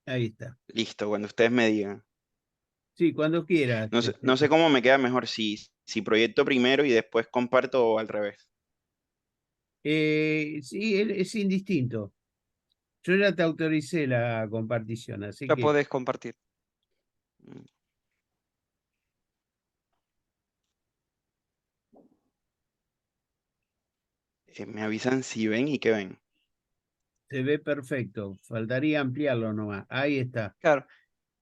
Ahí está. Listo, cuando ustedes me digan. Sí, cuando quieras. No sé cómo me queda mejor si proyecto primero y después comparto o al revés. Sí, es indistinto. Yo ya te autoricé la compartición, así Ya que podés compartir. Mm, me avisan si ven y qué ven. se ve perfecto. Faltaría ampliarlo nomás. Ahí está. Claro.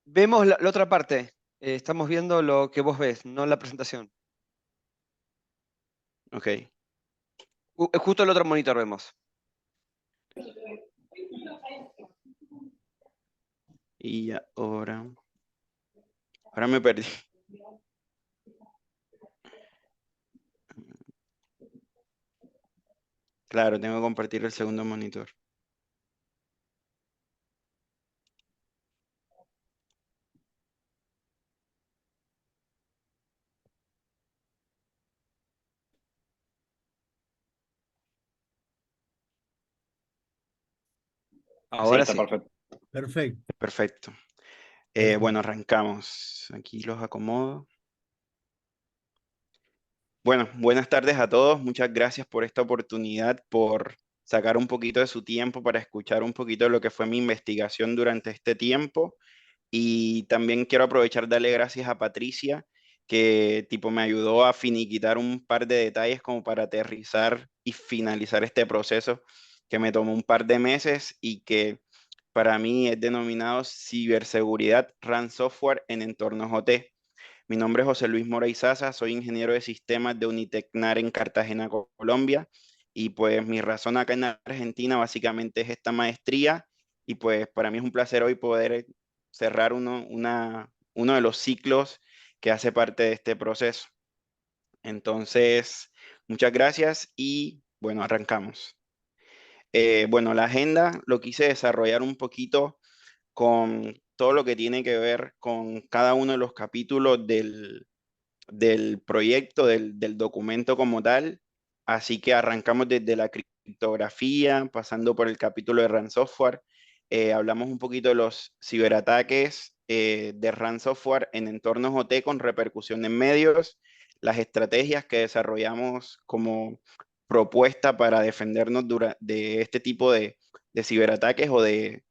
Vemos la otra parte. Estamos viendo lo que vos ves, no la presentación. Ok. Justo el otro monitor vemos. Y ahora me perdí. Claro, tengo que compartir el segundo monitor. Sí, Ahora está sí. perfecto. Perfecto, Perfecto. Bueno, perfecto. arrancamos. Aquí los acomodo. Bueno, buenas tardes a todos. Muchas gracias por esta oportunidad, por sacar un poquito de su tiempo para escuchar un poquito de lo que fue mi investigación durante este tiempo. Y también quiero aprovechar darle gracias a Patricia, que tipo me ayudó a finiquitar un par de detalles como para aterrizar y finalizar este proceso que me tomó un par de meses y que para mí es denominado ciberseguridad RAN software en entornos OT. Mi nombre es José Luis Mora Izaza, soy ingeniero de sistemas de Unitecnar en Cartagena, Colombia, y pues mi razón acá en Argentina básicamente es esta maestría, y pues para mí es un placer hoy poder cerrar uno de los ciclos que hace parte de este proceso. Entonces, muchas gracias y bueno, arrancamos. Bueno, la agenda lo quise desarrollar un poquito con todo lo que tiene que ver con cada uno de los capítulos del proyecto, del documento como tal. Así que arrancamos desde la criptografía, pasando por el capítulo de RAN Software. Hablamos un poquito de los ciberataques de RAN Software en entornos OT con repercusión en medios, las estrategias que desarrollamos como propuesta para defendernos de este tipo de ciberataques o de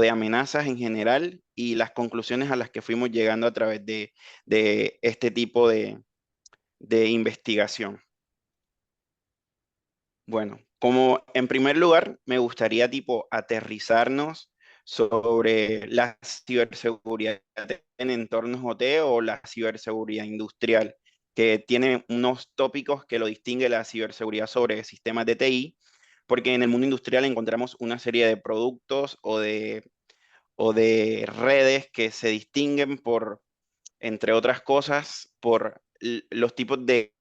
amenazas en general y las conclusiones a las que fuimos llegando a través de este tipo de investigación. Bueno, como en primer lugar, me gustaría tipo aterrizarnos sobre la ciberseguridad en entornos OT o la ciberseguridad industrial, que tiene unos tópicos que lo distingue la ciberseguridad sobre sistemas de TI, porque en el mundo industrial encontramos una serie de productos o de redes que se distinguen por, entre otras cosas, por los tipos de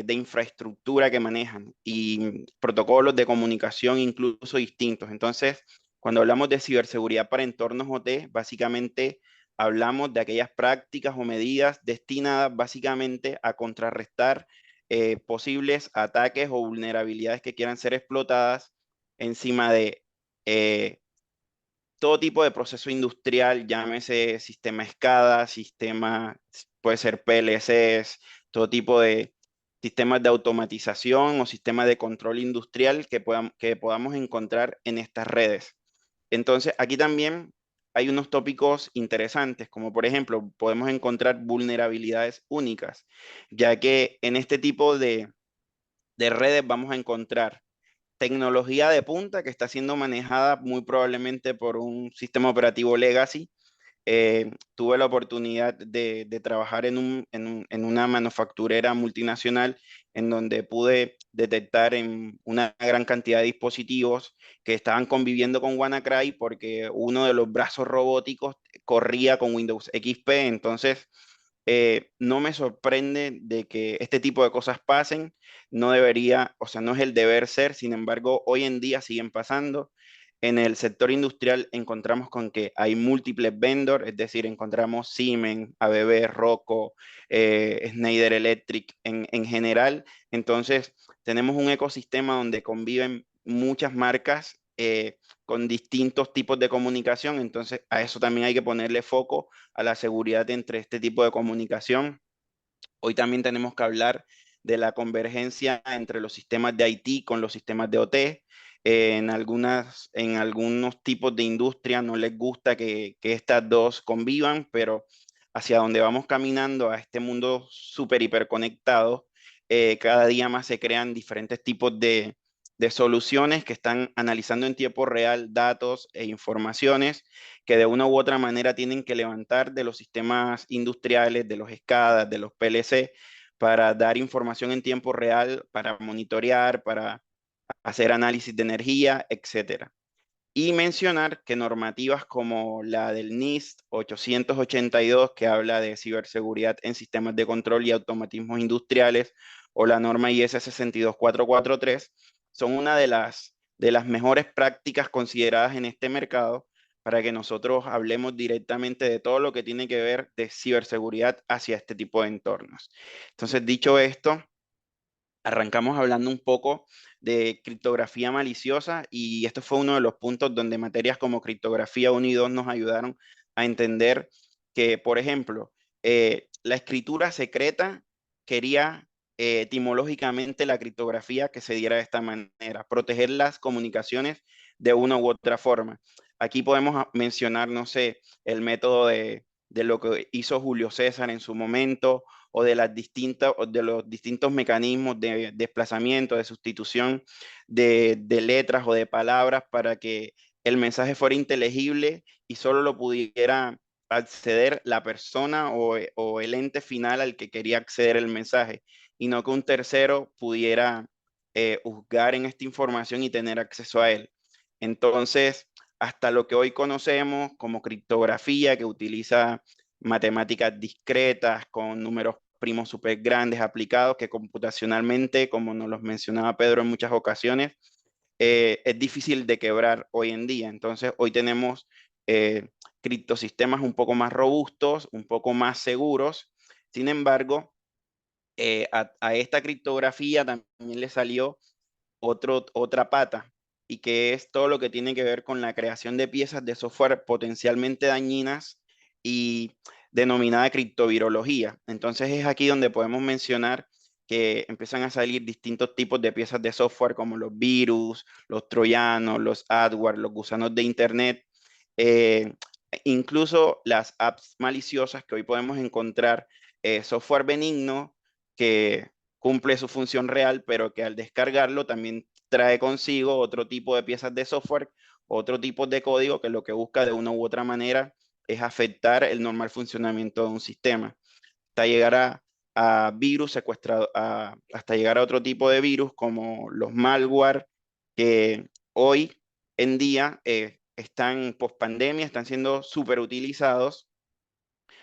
infraestructura que manejan y protocolos de comunicación incluso distintos. Entonces, cuando hablamos de ciberseguridad para entornos OT, básicamente hablamos de aquellas prácticas o medidas destinadas básicamente a contrarrestar posibles ataques o vulnerabilidades que quieran ser explotadas encima de eh, todo tipo de proceso industrial, llámese sistema SCADA, sistema, puede ser PLCs, todo tipo de sistemas de automatización o sistemas de control industrial que podamos encontrar en estas redes. Entonces, aquí también hay unos tópicos interesantes, como por ejemplo, podemos encontrar vulnerabilidades únicas, ya que en este tipo de redes vamos a encontrar tecnología de punta que está siendo manejada muy probablemente por un sistema operativo legacy. Tuve la oportunidad de trabajar en una manufacturera multinacional en donde pude detectar en una gran cantidad de dispositivos que estaban conviviendo con WannaCry porque uno de los brazos robóticos corría con Windows XP. Entonces, no me sorprende de que este tipo de cosas pasen, no debería, o sea, no es el deber ser, sin embargo, hoy en día siguen pasando. En el sector industrial encontramos con que hay múltiples vendors, es decir, encontramos Siemens, ABB, Rocco, Schneider Electric en general. Entonces, tenemos un ecosistema donde conviven muchas marcas con distintos tipos de comunicación. Entonces, a eso también hay que ponerle foco, a la seguridad entre este tipo de comunicación. Hoy también tenemos que hablar de la convergencia entre los sistemas de IT con los sistemas de OT. En algunos tipos de industria no les gusta que estas dos convivan, pero hacia donde vamos caminando, a este mundo súper hiperconectado, cada día más se crean diferentes tipos de soluciones que están analizando en tiempo real datos e informaciones que de una u otra manera tienen que levantar de los sistemas industriales, de los SCADA, de los PLC, para dar información en tiempo real, para monitorear, para hacer análisis de energía, etcétera. Y mencionar que normativas como la del NIST 882, que habla de ciberseguridad en sistemas de control y automatismos industriales, o la norma IS 62443, son una de las mejores prácticas consideradas en este mercado para que nosotros hablemos directamente de todo lo que tiene que ver de ciberseguridad hacia este tipo de entornos. Entonces, dicho esto, arrancamos hablando un poco de criptografía maliciosa y esto fue uno de los puntos donde materias como criptografía 1 y 2 nos ayudaron a entender que, por ejemplo, la escritura secreta quería etimológicamente la criptografía que se diera de esta manera, proteger las comunicaciones de una u otra forma. Aquí podemos mencionar, no sé, el método de lo que hizo Julio César en su momento, o de los distintos mecanismos de desplazamiento, de sustitución de letras o de palabras para que el mensaje fuera inteligible y solo lo pudiera acceder la persona o el ente final al que quería acceder el mensaje, y no que un tercero pudiera juzgar en esta información y tener acceso a él. Entonces, hasta lo que hoy conocemos como criptografía, que utiliza matemáticas discretas con números primos súper grandes aplicados, que computacionalmente, como nos los mencionaba Pedro en muchas ocasiones, es difícil de quebrar hoy en día. Entonces, hoy tenemos criptosistemas un poco más robustos, un poco más seguros. Sin embargo, a esta criptografía también le salió otra pata, y que es todo lo que tiene que ver con la creación de piezas de software potencialmente dañinas y denominada criptovirología. Entonces es aquí donde podemos mencionar que empiezan a salir distintos tipos de piezas de software como los virus, los troyanos, los adware, los gusanos de internet, eh, incluso las apps maliciosas que hoy podemos encontrar, software benigno que cumple su función real, pero que al descargarlo también trae consigo otro tipo de piezas de software, otro tipo de código que lo que busca de una u otra manera es afectar el normal funcionamiento de un sistema, hasta llegar a virus secuestrado, hasta llegar a otro tipo de virus como los malware, que hoy en día están post pandemia, están siendo súper utilizados.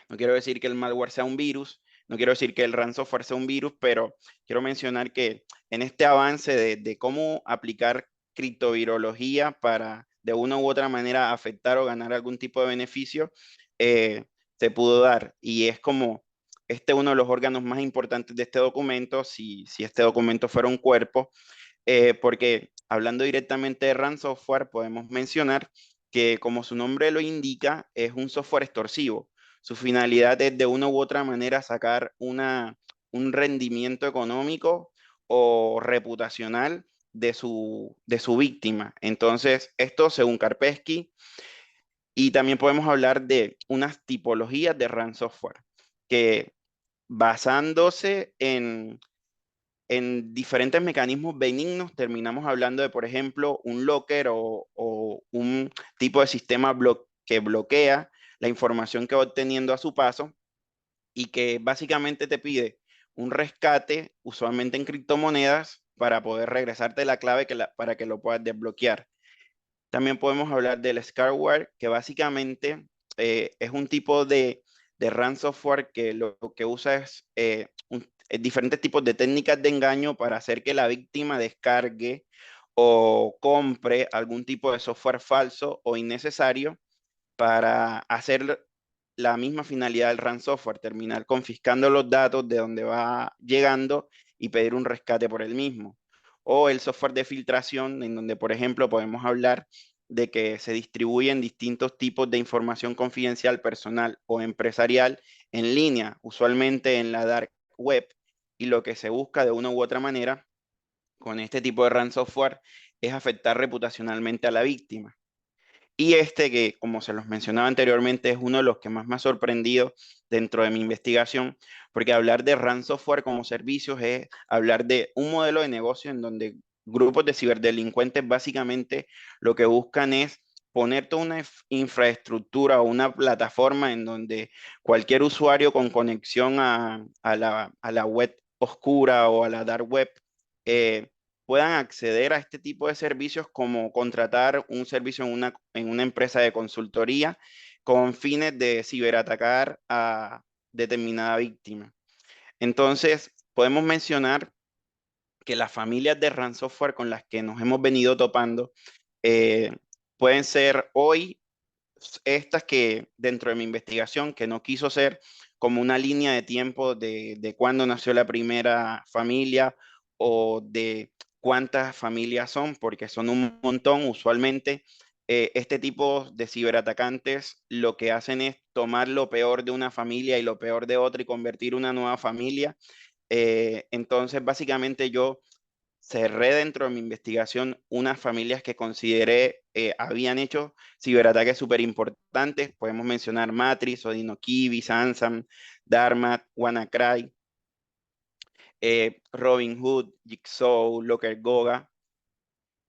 No quiero decir que el malware sea un virus, no quiero decir que el ransomware sea un virus, pero quiero mencionar que en este avance de cómo aplicar criptovirología para de una u otra manera afectar o ganar algún tipo de beneficio, se pudo dar. Y es como uno de los órganos más importantes de este documento, si este documento fuera un cuerpo, porque hablando directamente de ransomware, podemos mencionar que, como su nombre lo indica, es un software extorsivo. Su finalidad es de una u otra manera sacar un rendimiento económico o reputacional de su víctima. Entonces, esto según Kaspersky. Y también podemos hablar de unas tipologías de ransomware que, basándose en diferentes mecanismos benignos, terminamos hablando de, por ejemplo, un locker o un tipo de sistema que bloquea la información que va obteniendo a su paso y que básicamente te pide un rescate, usualmente en criptomonedas, para poder regresarte la clave para que lo puedas desbloquear. También podemos hablar del scareware, que básicamente es un tipo de ransomware que lo que usa es diferentes tipos de técnicas de engaño para hacer que la víctima descargue o compre algún tipo de software falso o innecesario para hacer la misma finalidad del ransomware, terminar confiscando los datos de donde va llegando y pedir un rescate por el mismo. o el software de filtración, en donde, por ejemplo, podemos hablar de que se distribuyen distintos tipos de información confidencial, personal o empresarial en línea, usualmente en la dark web, y lo que se busca de una u otra manera con este tipo de ransomware es afectar reputacionalmente a la víctima. Y este que, como se los mencionaba anteriormente, es uno de los que más me ha sorprendido dentro de mi investigación, porque hablar de ransomware como servicios es hablar de un modelo de negocio en donde grupos de ciberdelincuentes básicamente lo que buscan es poner toda una infraestructura o una plataforma en donde cualquier usuario con conexión a la web oscura o a la dark web eh, puedan acceder a este tipo de servicios, como contratar un servicio en una empresa de consultoría con fines de ciberatacar a determinada víctima. Entonces, podemos mencionar que las familias de ransomware con las que nos hemos venido topando eh, pueden ser hoy estas que dentro de mi investigación, que no quiso ser como una línea de tiempo de cuándo nació la primera familia o de cuántas familias son, porque son un montón. Usualmente este tipo de ciberatacantes lo que hacen es tomar lo peor de una familia y lo peor de otra y convertir una nueva familia. Entonces, básicamente yo cerré dentro de mi investigación unas familias que consideré habían hecho ciberataques súper importantes. Podemos mencionar Matrix, Odinokibi, Sansam, Dharma, WannaCry, Robinhood, Jigsaw, Locker Goga,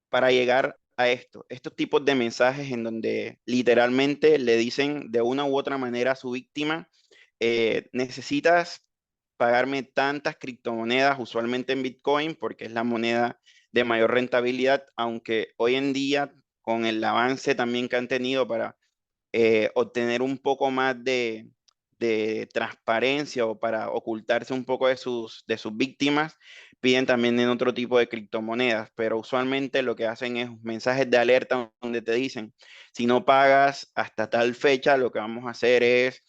para llegar a estos tipos de mensajes en donde literalmente le dicen de una u otra manera a su víctima, necesitas pagarme tantas criptomonedas, usualmente en Bitcoin, porque es la moneda de mayor rentabilidad, aunque hoy en día, con el avance también que han tenido para obtener un poco más de transparencia o para ocultarse un poco de sus víctimas, piden también en otro tipo de criptomonedas, pero usualmente lo que hacen es mensajes de alerta donde te dicen, si no pagas hasta tal fecha, lo que vamos a hacer es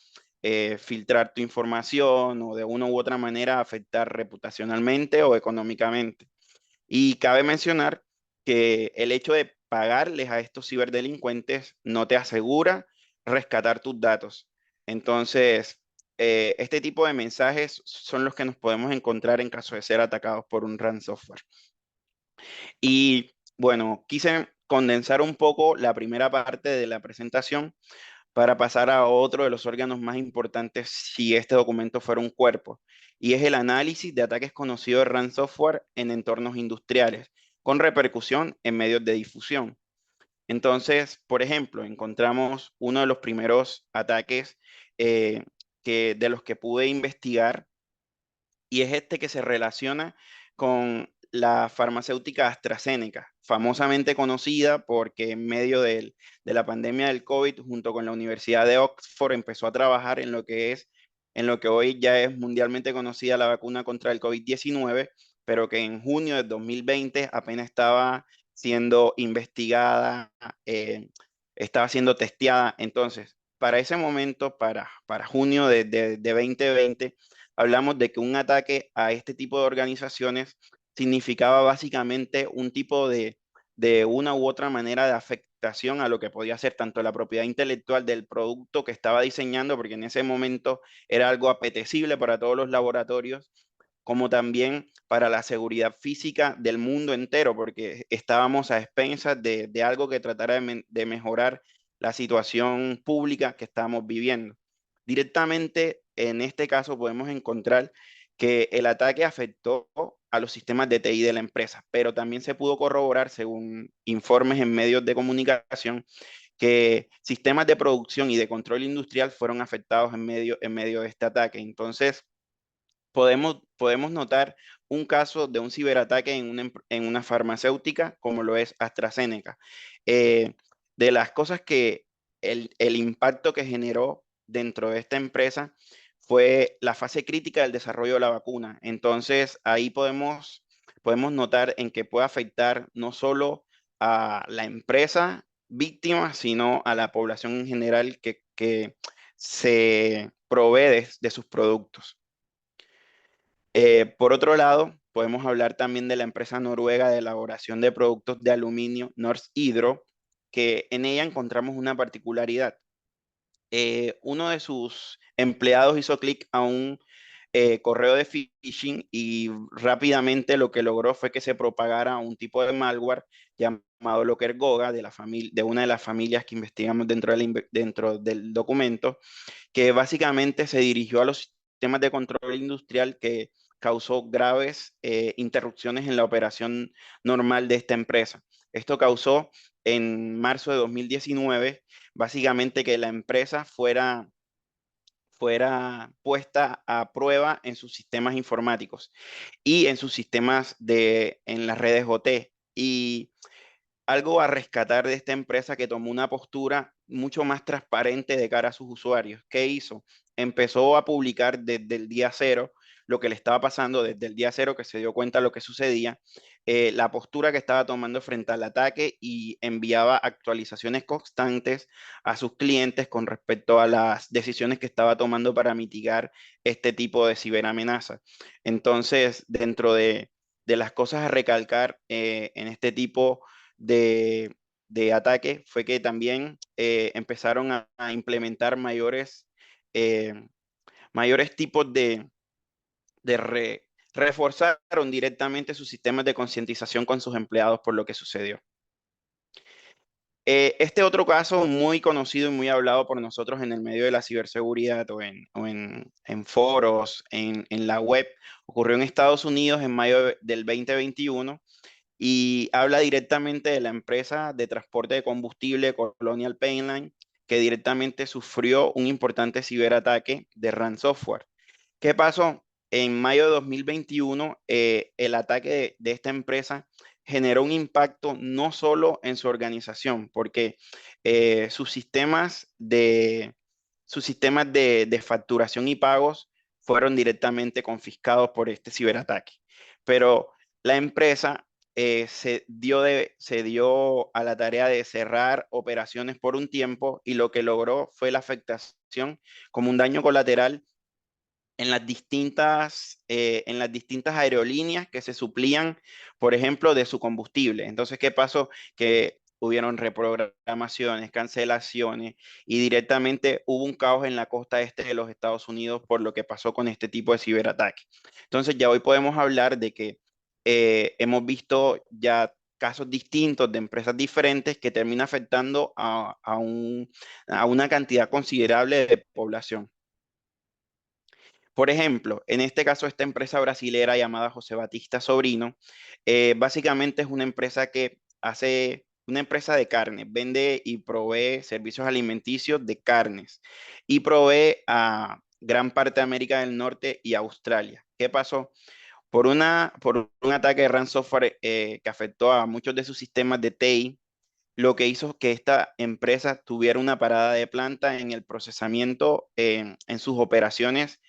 filtrar tu información o de una u otra manera afectar reputacionalmente o económicamente. Y cabe mencionar que el hecho de pagarles a estos ciberdelincuentes no te asegura rescatar tus datos. Entonces, este tipo de mensajes son los que nos podemos encontrar en caso de ser atacados por un ransomware. Y bueno, quise condensar un poco la primera parte de la presentación para pasar a otro de los órganos más importantes si este documento fuera un cuerpo, y es el análisis de ataques conocidos de ransomware en entornos industriales, con repercusión en medios de difusión. Entonces, por ejemplo, encontramos uno de los primeros ataques de los que pude investigar, y es este que se relaciona con la farmacéutica AstraZeneca, famosamente conocida porque en medio de la pandemia del COVID, junto con la Universidad de Oxford, empezó a trabajar en lo que hoy ya es mundialmente conocida la vacuna contra el COVID-19, pero que en junio de 2020 apenas estaba siendo investigada, estaba siendo testeada. Entonces, para ese momento, para junio de 2020, hablamos de que un ataque a este tipo de organizaciones significaba básicamente un tipo de una u otra manera de afectación a lo que podía ser tanto la propiedad intelectual del producto que estaba diseñando, porque en ese momento era algo apetecible para todos los laboratorios, como también para la seguridad física del mundo entero, porque estábamos a expensas de algo que tratara de mejorar la situación pública que estábamos viviendo. Directamente en este caso podemos encontrar que el ataque afectó a los sistemas de TI de la empresa, pero también se pudo corroborar, según informes en medios de comunicación, que sistemas de producción y de control industrial fueron afectados en medio de este ataque. Entonces, podemos notar un caso de un ciberataque en una farmacéutica como lo es AstraZeneca. De las cosas que el impacto que generó dentro de esta empresa fue la fase crítica del desarrollo de la vacuna. Entonces, ahí podemos notar en que puede afectar no solo a la empresa víctima, sino a la población en general que se provee de sus productos. Por otro lado, podemos hablar también de la empresa noruega de elaboración de productos de aluminio, Norsk Hydro, que en ella encontramos una particularidad. Uno de sus empleados hizo clic a un correo de phishing y rápidamente lo que logró fue que se propagara un tipo de malware llamado LockerGoga de una de las familias que investigamos dentro del documento, que básicamente se dirigió a los sistemas de control industrial que causó graves interrupciones en la operación normal de esta empresa. Esto causó en marzo de 2019 básicamente que la empresa fuera puesta a prueba en sus sistemas informáticos y en sus sistemas en las redes OT. Y algo a rescatar de esta empresa que tomó una postura mucho más transparente de cara a sus usuarios. ¿Qué hizo? Empezó a publicar desde el día cero lo que le estaba pasando, desde el día cero que se dio cuenta de lo que sucedía, la postura que estaba tomando frente al ataque y enviaba actualizaciones constantes a sus clientes con respecto a las decisiones que estaba tomando para mitigar este tipo de ciberamenaza. Entonces, dentro de las cosas a recalcar en este tipo de, de ataque fue que también empezaron a implementar eh, mayores tipos reforzaron directamente sus sistemas de concientización con sus empleados por lo que sucedió. Este otro caso muy conocido y muy hablado por nosotros en el medio de la ciberseguridad en foros, en la web, ocurrió en Estados Unidos en mayo del 2021 y habla directamente de la empresa de transporte de combustible Colonial Pipeline, que directamente sufrió un importante ciberataque de ransomware. ¿Qué pasó? En mayo de 2021, el ataque de esta empresa generó un impacto no solo en su organización, porque sus sistemas de facturación y pagos fueron directamente confiscados por este ciberataque. Pero la empresa se dio a la tarea de cerrar operaciones por un tiempo y lo que logró fue la afectación como un daño colateral en las distintas aerolíneas que se suplían, por ejemplo, de su combustible. Entonces, ¿qué pasó? Que hubieron reprogramaciones, cancelaciones y directamente hubo un caos en la costa este de los Estados Unidos por lo que pasó con este tipo de ciberataque. Entonces, ya hoy podemos hablar de que hemos visto ya casos distintos de empresas diferentes que terminan afectando a una cantidad considerable de población. Por ejemplo, en este caso, esta empresa brasilera llamada José Batista Sobrino, básicamente es una empresa una empresa de carne, vende y provee servicios alimenticios de carnes y provee a gran parte de América del Norte y Australia. ¿Qué pasó? Por un ataque de ransomware que afectó a muchos de sus sistemas de TI, lo que hizo que esta empresa tuviera una parada de planta en el procesamiento en sus operaciones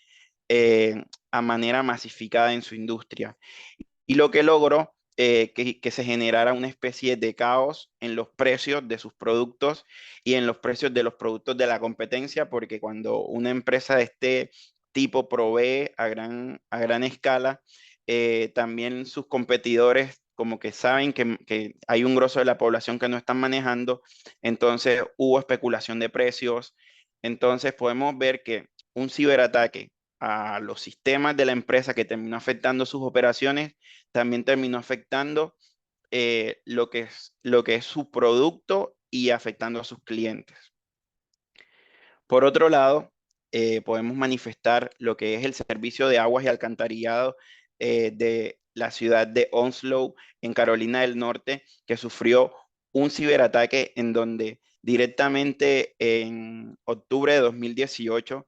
a manera masificada en su industria. Y lo que logró que se generara una especie de caos en los precios de sus productos y en los precios de los productos de la competencia, porque cuando una empresa de este tipo provee a gran escala, también sus competidores como que saben que hay un grosso de la población que no están manejando, entonces hubo especulación de precios. Entonces podemos ver que un ciberataque a los sistemas de la empresa que terminó afectando sus operaciones, también terminó afectando lo que es su producto y afectando a sus clientes. Por otro lado, podemos manifestar lo que es el servicio de aguas y alcantarillado de la ciudad de Onslow, en Carolina del Norte, que sufrió un ciberataque en donde directamente en octubre de 2018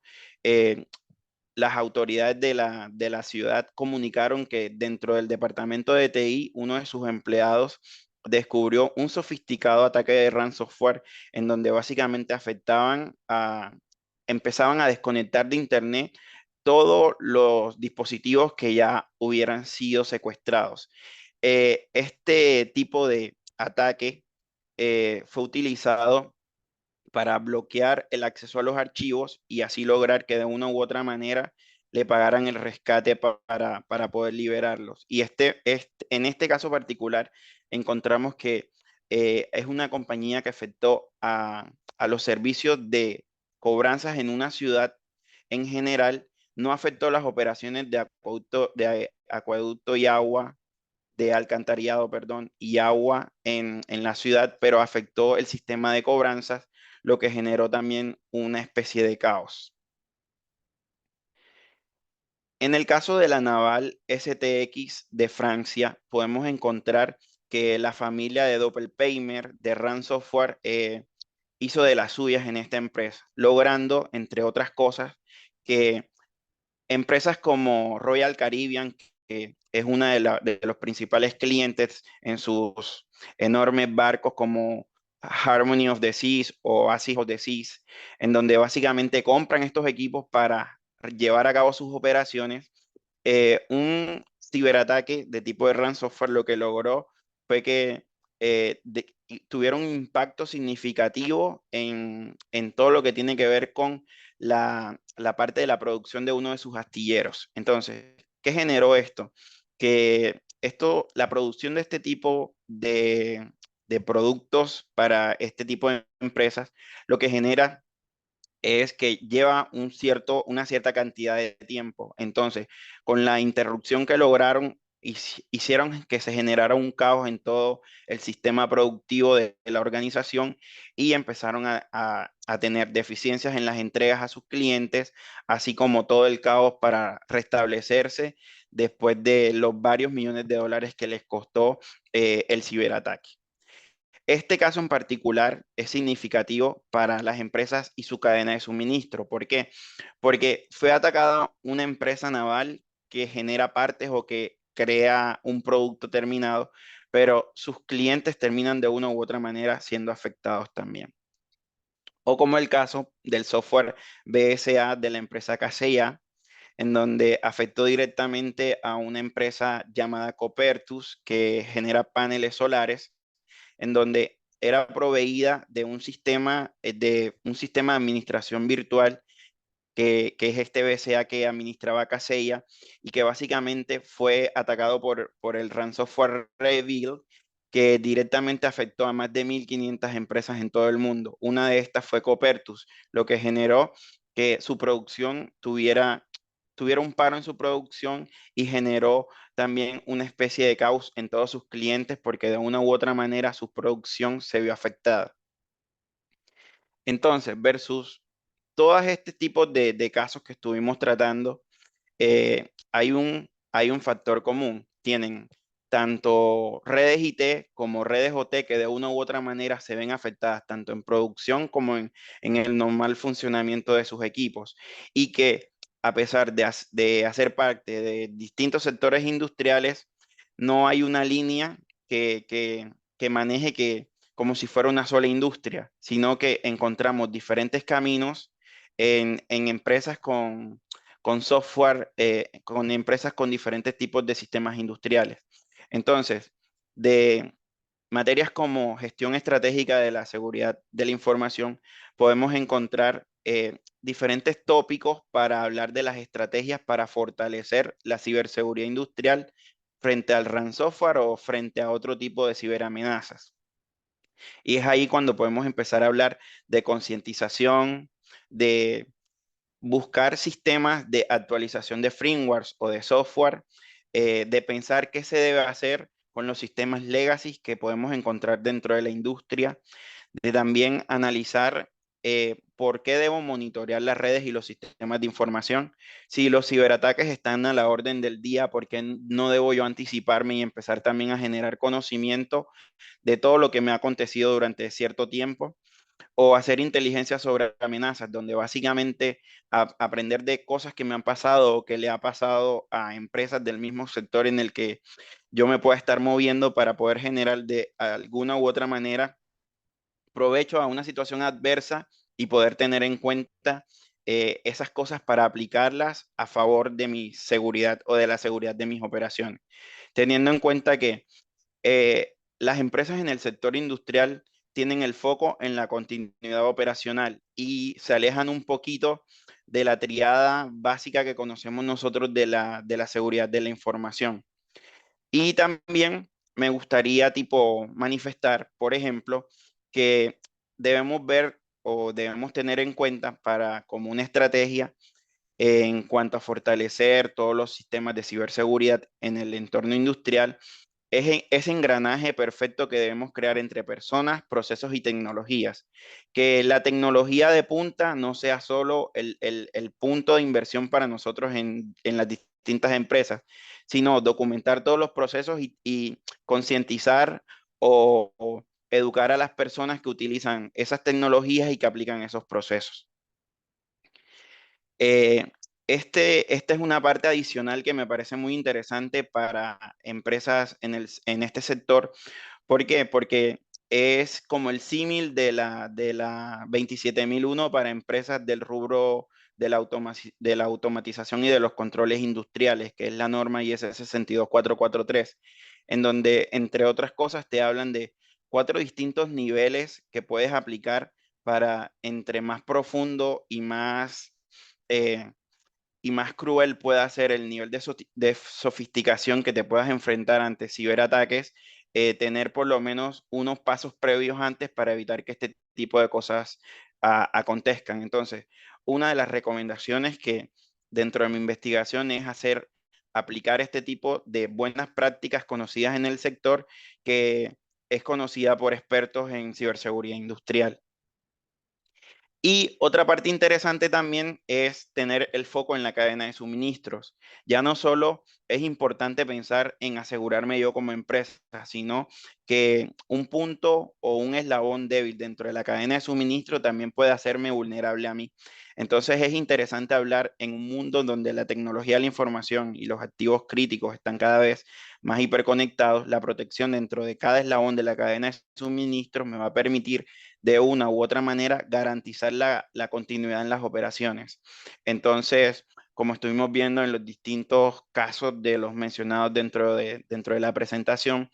las autoridades de la ciudad comunicaron que dentro del departamento de TI, uno de sus empleados descubrió un sofisticado ataque de ransomware en donde básicamente empezaban a desconectar de Internet todos los dispositivos que ya hubieran sido secuestrados. Este tipo de ataque fue utilizado para bloquear el acceso a los archivos y así lograr que de una u otra manera le pagaran el rescate para poder liberarlos. Y en este caso particular encontramos que es una compañía que afectó a los servicios de cobranzas en una ciudad en general, no afectó las operaciones de acueducto y agua, de alcantarillado, perdón, y agua en la ciudad, pero afectó el sistema de cobranzas, lo que generó también una especie de caos. En el caso de la naval STX de Francia, podemos encontrar que la familia de Doppelpaymer de Rand Software hizo de las suyas en esta empresa, logrando, entre otras cosas, que empresas como Royal Caribbean, que es una de los principales clientes en sus enormes barcos como Harmony of the Seas o Oasis of the Seas, en donde básicamente compran estos equipos para llevar a cabo sus operaciones. Un ciberataque de tipo de ransomware lo que logró fue que tuvieron un impacto significativo en todo lo que tiene que ver con la parte de la producción de uno de sus astilleros. Entonces, ¿qué generó esto? Que la producción de este tipo de productos para este tipo de empresas, lo que genera es que lleva una cierta cantidad de tiempo. Entonces, con la interrupción que lograron, hicieron que se generara un caos en todo el sistema productivo de la organización y empezaron a tener deficiencias en las entregas a sus clientes, así como todo el caos para restablecerse después de los varios millones de dólares que les costó el ciberataque. Este caso en particular es significativo para las empresas y su cadena de suministro. ¿Por qué? Porque fue atacada una empresa naval que genera partes o que crea un producto terminado, pero sus clientes terminan de una u otra manera siendo afectados también. O como el caso del software BSA de la empresa KCA, en donde afectó directamente a una empresa llamada Copertus que genera paneles solares en donde era proveída de un sistema de administración virtual que es este BCA que administraba Kaseya y que básicamente fue atacado por el ransomware Reveal, que directamente afectó a más de 1.500 empresas en todo el mundo. Una de estas fue Copertus, lo que generó que su producción tuviera un paro en su producción y generó también una especie de caos en todos sus clientes porque de una u otra manera su producción se vio afectada. Entonces, versus todos este tipo de casos que estuvimos tratando, hay un factor común. Tienen tanto redes IT como redes OT que de una u otra manera se ven afectadas tanto en producción como en el normal funcionamiento de sus equipos. Y que a pesar de hacer parte de distintos sectores industriales, no hay una línea que maneje como si fuera una sola industria, sino que encontramos diferentes caminos en empresas con software, con empresas con diferentes tipos de sistemas industriales. Entonces, de materias como gestión estratégica de la seguridad de la información, podemos encontrar diferentes tópicos para hablar de las estrategias para fortalecer la ciberseguridad industrial frente al ransomware o frente a otro tipo de ciberamenazas. Y es ahí cuando podemos empezar a hablar de concientización, de buscar sistemas de actualización de firmwares o de software, de pensar qué se debe hacer con los sistemas legacy que podemos encontrar dentro de la industria, de también analizar por qué debo monitorear las redes y los sistemas de información. Si los ciberataques están a la orden del día, ¿por qué no debo yo anticiparme y empezar también a generar conocimiento de todo lo que me ha acontecido durante cierto tiempo? O hacer inteligencia sobre amenazas, donde básicamente aprender de cosas que me han pasado o que le ha pasado a empresas del mismo sector en el que yo me pueda estar moviendo para poder generar de alguna u otra manera provecho a una situación adversa y poder tener en cuenta esas cosas para aplicarlas a favor de mi seguridad o de la seguridad de mis operaciones. Teniendo en cuenta que las empresas en el sector industrial tienen el foco en la continuidad operacional y se alejan un poquito de la triada básica que conocemos nosotros de la seguridad de la información. Y también me gustaría tipo manifestar, por ejemplo, que debemos ver o debemos tener en cuenta para como una estrategia en cuanto a fortalecer todos los sistemas de ciberseguridad en el entorno industrial, ese engranaje perfecto que debemos crear entre personas, procesos y tecnologías. Que la tecnología de punta no sea solo el punto de inversión para nosotros en las distintas empresas, sino documentar todos los procesos y concientizar o educar a las personas que utilizan esas tecnologías y que aplican esos procesos. Eh, esta es una parte adicional que me parece muy interesante para empresas en este sector. ¿Por qué? Porque es como el símil de la 27001 para empresas del rubro de la automatización y de los controles industriales, que es la norma ISO 62443, en donde, entre otras cosas, te hablan de 4 distintos niveles que puedes aplicar para, entre más profundo eh, y más cruel pueda ser el nivel de sofisticación que te puedas enfrentar ante ciberataques, tener por lo menos unos pasos previos antes para evitar que este tipo de cosas acontezcan. Entonces, una de las recomendaciones que dentro de mi investigación es aplicar este tipo de buenas prácticas conocidas en el sector, que es conocida por expertos en ciberseguridad industrial. Y otra parte interesante también es tener el foco en la cadena de suministros. Ya no solo es importante pensar en asegurarme yo como empresa, sino que un punto o un eslabón débil dentro de la cadena de suministro también puede hacerme vulnerable a mí. Entonces es interesante hablar en un mundo donde la tecnología de la información y los activos críticos están cada vez más hiperconectados. La protección dentro de cada eslabón de la cadena de suministros me va a permitir de una u otra manera garantizar la continuidad en las operaciones. Entonces, como estuvimos viendo en los distintos casos de los mencionados dentro de la presentación,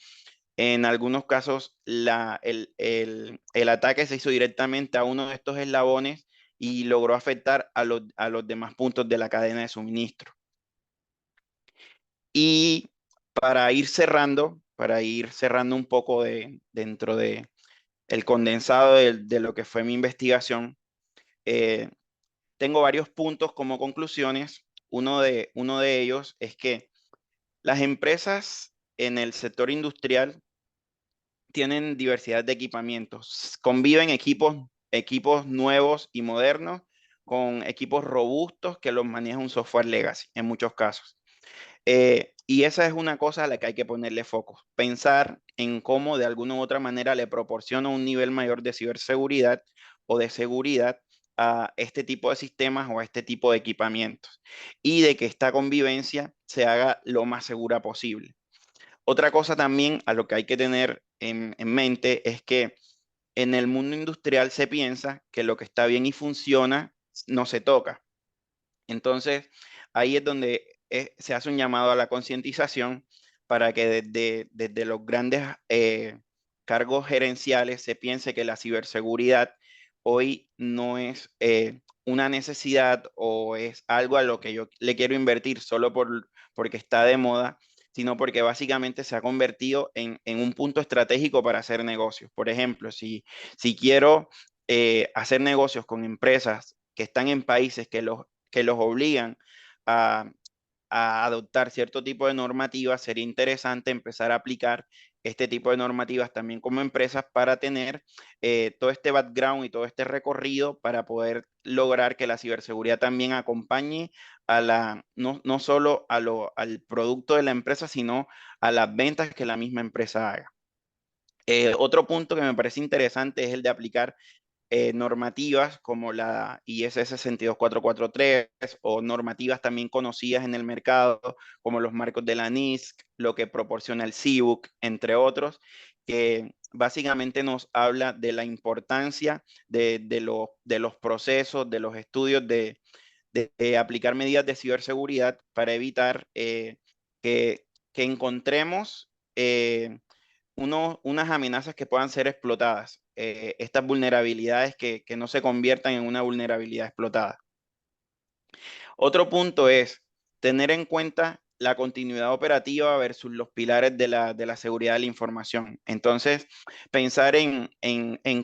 en algunos casos el ataque se hizo directamente a uno de estos eslabones y logró afectar a los demás puntos de la cadena de suministro. Y para ir cerrando un poco dentro de el condensado de lo que fue mi investigación, eh, tengo varios puntos como conclusiones. Uno de ellos es que las empresas en el sector industrial tienen diversidad de equipamientos. Conviven equipos nuevos y modernos con equipos robustos que los maneja un software legacy en muchos casos. Y esa es una cosa a la que hay que ponerle foco. Pensar en cómo de alguna u otra manera le proporciona un nivel mayor de ciberseguridad o de seguridad a este tipo de sistemas o a este tipo de equipamientos. Y de que esta convivencia se haga lo más segura posible. Otra cosa también a lo que hay que tener en mente es que en el mundo industrial se piensa que lo que está bien y funciona no se toca. Entonces, ahí es donde se hace un llamado a la concientización para que desde los grandes cargos gerenciales se piense que la ciberseguridad hoy no es una necesidad o es algo a lo que yo le quiero invertir solo porque está de moda, sino porque básicamente se ha convertido en un punto estratégico para hacer negocios. Por ejemplo, si quiero hacer negocios con empresas que están en países que los obligan a, a adoptar cierto tipo de normativas, sería interesante empezar a aplicar este tipo de normativas también como empresas para tener todo este background y todo este recorrido para poder lograr que la ciberseguridad también acompañe no solo al producto de la empresa, sino a las ventas que la misma empresa haga. Otro punto que me parece interesante es el de aplicar normativas como la ISO 62443 o normativas también conocidas en el mercado como los marcos de la NIST, lo que proporciona el CIBUC, entre otros, que básicamente nos habla de la importancia de los procesos, de los estudios de aplicar medidas de ciberseguridad para evitar que encontremos unas amenazas que puedan ser explotadas, estas vulnerabilidades que no se conviertan en una vulnerabilidad explotada. Otro punto es tener en cuenta la continuidad operativa versus los pilares de la seguridad de la información. Entonces, pensar en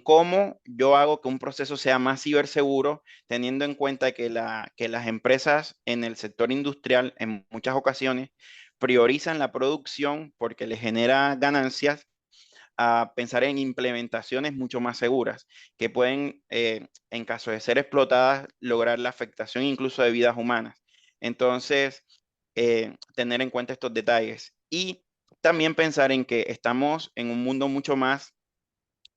cómo yo hago que un proceso sea más ciberseguro, teniendo en cuenta que las empresas en el sector industrial en muchas ocasiones priorizan la producción porque les genera ganancias, a pensar en implementaciones mucho más seguras que pueden, en caso de ser explotadas, lograr la afectación incluso de vidas humanas. Entonces, tener en cuenta estos detalles y también pensar en que estamos en un mundo mucho más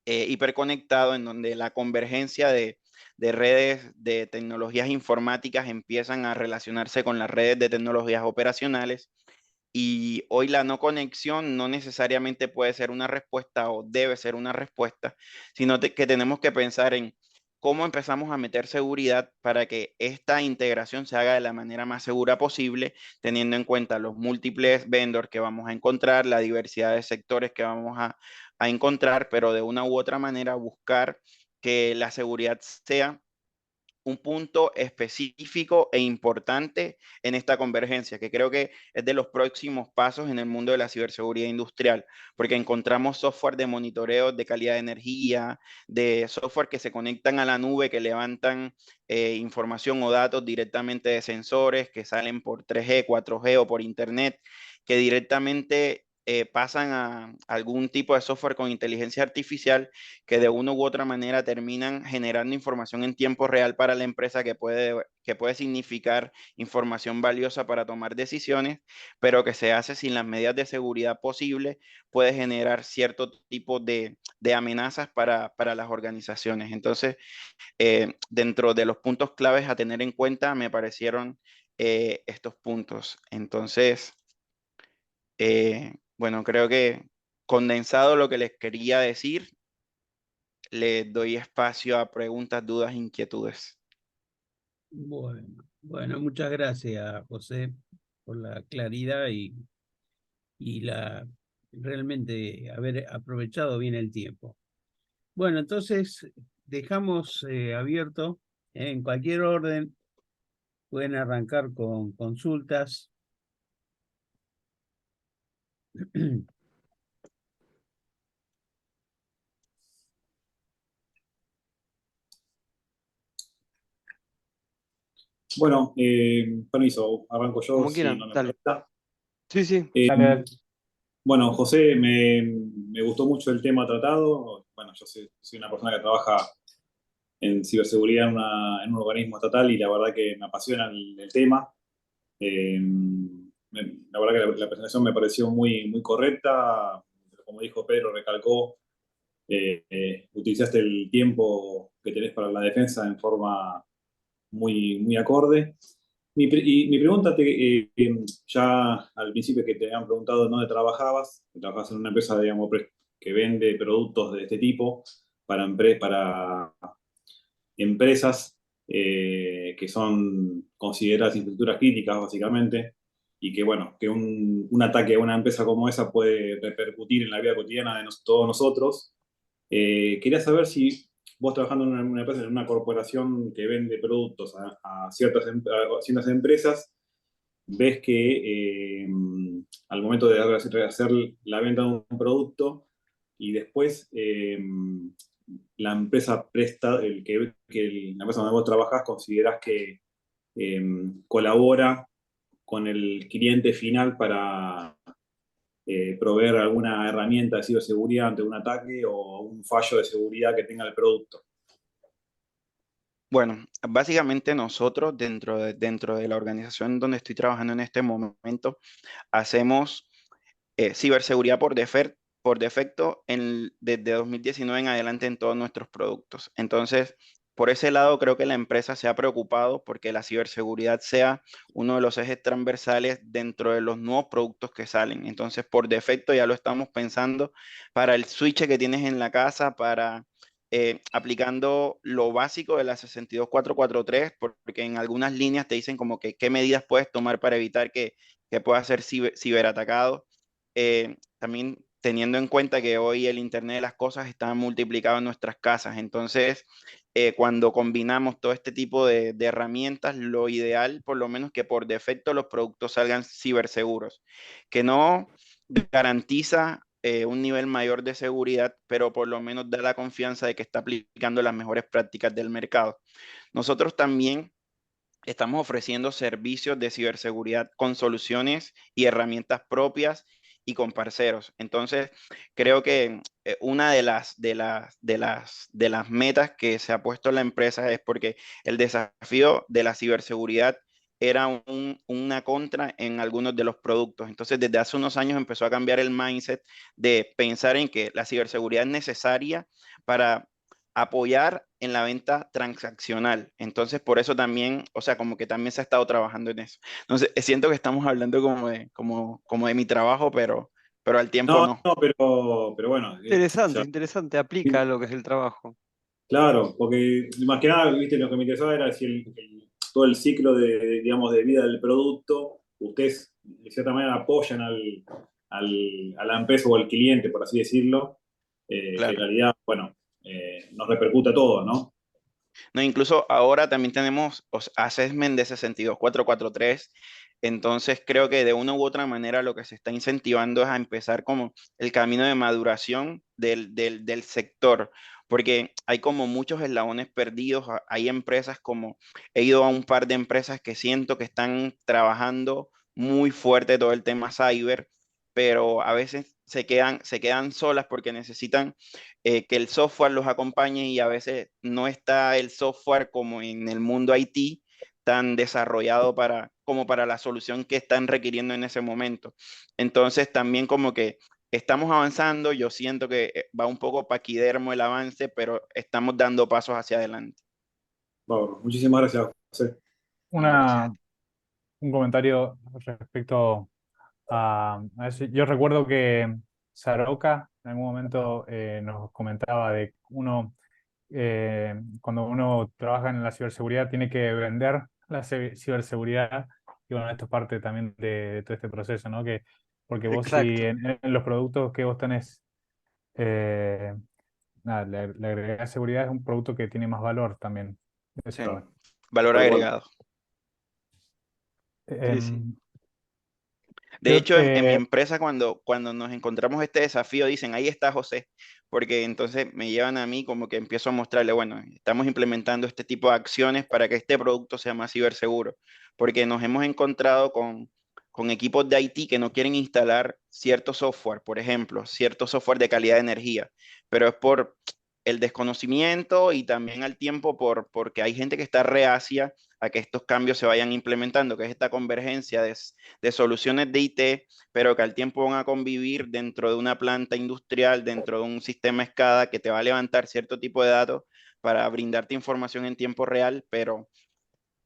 hiperconectado, en donde la convergencia de redes de tecnologías informáticas empiezan a relacionarse con las redes de tecnologías operacionales, y hoy la no conexión no necesariamente puede ser una respuesta o debe ser una respuesta, sino que tenemos que pensar en cómo empezamos a meter seguridad para que esta integración se haga de la manera más segura posible, teniendo en cuenta los múltiples vendors que vamos a encontrar, la diversidad de sectores que vamos a encontrar, pero de una u otra manera buscar que la seguridad sea un punto específico e importante en esta convergencia, que creo que es de los próximos pasos en el mundo de la ciberseguridad industrial, porque encontramos software de monitoreo de calidad de energía, de software que se conectan a la nube, que levantan información o datos directamente de sensores que salen por 3G, 4G o por Internet, que directamente pasan a algún tipo de software con inteligencia artificial que de una u otra manera terminan generando información en tiempo real para la empresa que puede significar información valiosa para tomar decisiones, pero que se hace sin las medidas de seguridad posibles, puede generar cierto tipo de amenazas para las organizaciones. Entonces, dentro de los puntos claves a tener en cuenta, me parecieron estos puntos. Entonces, bueno, creo que condensado lo que les quería decir, le doy espacio a preguntas, dudas, inquietudes. Bueno, muchas gracias, José, por la claridad y realmente haber aprovechado bien el tiempo. Bueno, entonces dejamos abierto en cualquier orden. Pueden arrancar con consultas. Bueno, permiso, arranco yo Como si quieran, no me dale. molesta. Sí, sí. Eh, bueno, José, me gustó mucho el tema tratado. Bueno, yo soy una persona que trabaja en ciberseguridad en un organismo estatal y la verdad que me apasiona el tema. La verdad que la presentación me pareció muy correcta. Como dijo Pedro, recalcó, utilizaste el tiempo que tenés para la defensa en forma muy acorde. Mi pregunta, ya al principio que te habían preguntado dónde trabajabas, que trabajabas en una empresa, digamos, que vende productos de este tipo para empresas que son consideradas infraestructuras críticas, básicamente, y que, bueno, que un ataque a una empresa como esa puede repercutir en la vida cotidiana de todos nosotros. Quería saber si vos trabajando en una empresa, en una corporación que vende productos a ciertas empresas, ves que al momento de hacer la venta de un producto y después la empresa presta, la empresa donde vos trabajás, considerás que eh, colabora con el cliente final para proveer alguna herramienta de ciberseguridad ante un ataque o un fallo de seguridad que tenga el producto. Bueno, básicamente nosotros dentro de la organización donde estoy trabajando en este momento, hacemos ciberseguridad por defecto desde 2019 en adelante en todos nuestros productos. Entonces, por ese lado, creo que la empresa se ha preocupado porque la ciberseguridad sea uno de los ejes transversales dentro de los nuevos productos que salen. Entonces, por defecto ya lo estamos pensando para el switch que tienes en la casa, para aplicando lo básico de la 62443, porque en algunas líneas te dicen como que qué medidas puedes tomar para evitar que pueda ser ciberatacado. También teniendo en cuenta que hoy el Internet de las cosas está multiplicado en nuestras casas. Entonces, cuando combinamos todo este tipo de herramientas, lo ideal, por lo menos que por defecto los productos salgan ciberseguros, que no garantiza un nivel mayor de seguridad, pero por lo menos da la confianza de que está aplicando las mejores prácticas del mercado. Nosotros también estamos ofreciendo servicios de ciberseguridad con soluciones y herramientas propias y con parceros. Entonces, creo que una de las metas que se ha puesto la empresa es porque el desafío de la ciberseguridad era una contra en algunos de los productos. Entonces, desde hace unos años empezó a cambiar el mindset de pensar en que la ciberseguridad es necesaria para apoyar en la venta transaccional. Entonces, por eso también, o sea, como que también se ha estado trabajando en eso. Entonces, siento que estamos hablando como de mi trabajo, pero al tiempo No, no. no, pero bueno, o Interesante, sea, interesante, aplica a lo que es el trabajo. claro, porque más que nada, viste, lo que me interesaba era si todo el ciclo digamos, de vida del producto, ustedes de cierta manera apoyan a la empresa o al cliente, por así decirlo, que en Claro. realidad, bueno, nos repercute a todos, ¿no? No, incluso ahora también tenemos assessment de 62443. Entonces creo que de una u otra manera lo que se está incentivando es a empezar como el camino de maduración del sector, porque hay como muchos eslabones perdidos. Hay empresas como, he ido a un par de empresas que siento que están trabajando muy fuerte todo el tema cyber, pero a veces se quedan solas porque necesitan que el software los acompañe y a veces no está el software como en el mundo IT tan desarrollado como para la solución que están requiriendo en ese momento. Entonces también como que estamos avanzando, yo siento que va un poco paquidermo el avance, pero estamos dando pasos hacia adelante. Bueno, muchísimas gracias, José. No, gracias a ti. Un comentario respecto a eso. Yo recuerdo que Saroca en algún momento nos comentaba de cuando uno trabaja en la ciberseguridad tiene que vender la ciberseguridad, y bueno, esto es parte también de todo este proceso, ¿no? Porque vos si Exacto. en los productos que vos tenés, eh, nada, le agregás seguridad, es un producto que tiene más valor también. Sí, Eso. Valor Tal cual. agregado. sí, sí. De Yo, hecho, en mi empresa, cuando nos encontramos este desafío, dicen, ahí está José, porque entonces me llevan a mí como que empiezo a mostrarle, bueno, estamos implementando este tipo de acciones para que este producto sea más ciberseguro, porque nos hemos encontrado con equipos de IT que no quieren instalar cierto software, por ejemplo, cierto software de calidad de energía, pero es por el desconocimiento y también al tiempo porque hay gente que está reacia a que estos cambios se vayan implementando, que es esta convergencia de soluciones de IT, pero que al tiempo van a convivir dentro de una planta industrial, dentro de un sistema SCADA que te va a levantar cierto tipo de datos para brindarte información en tiempo real, pero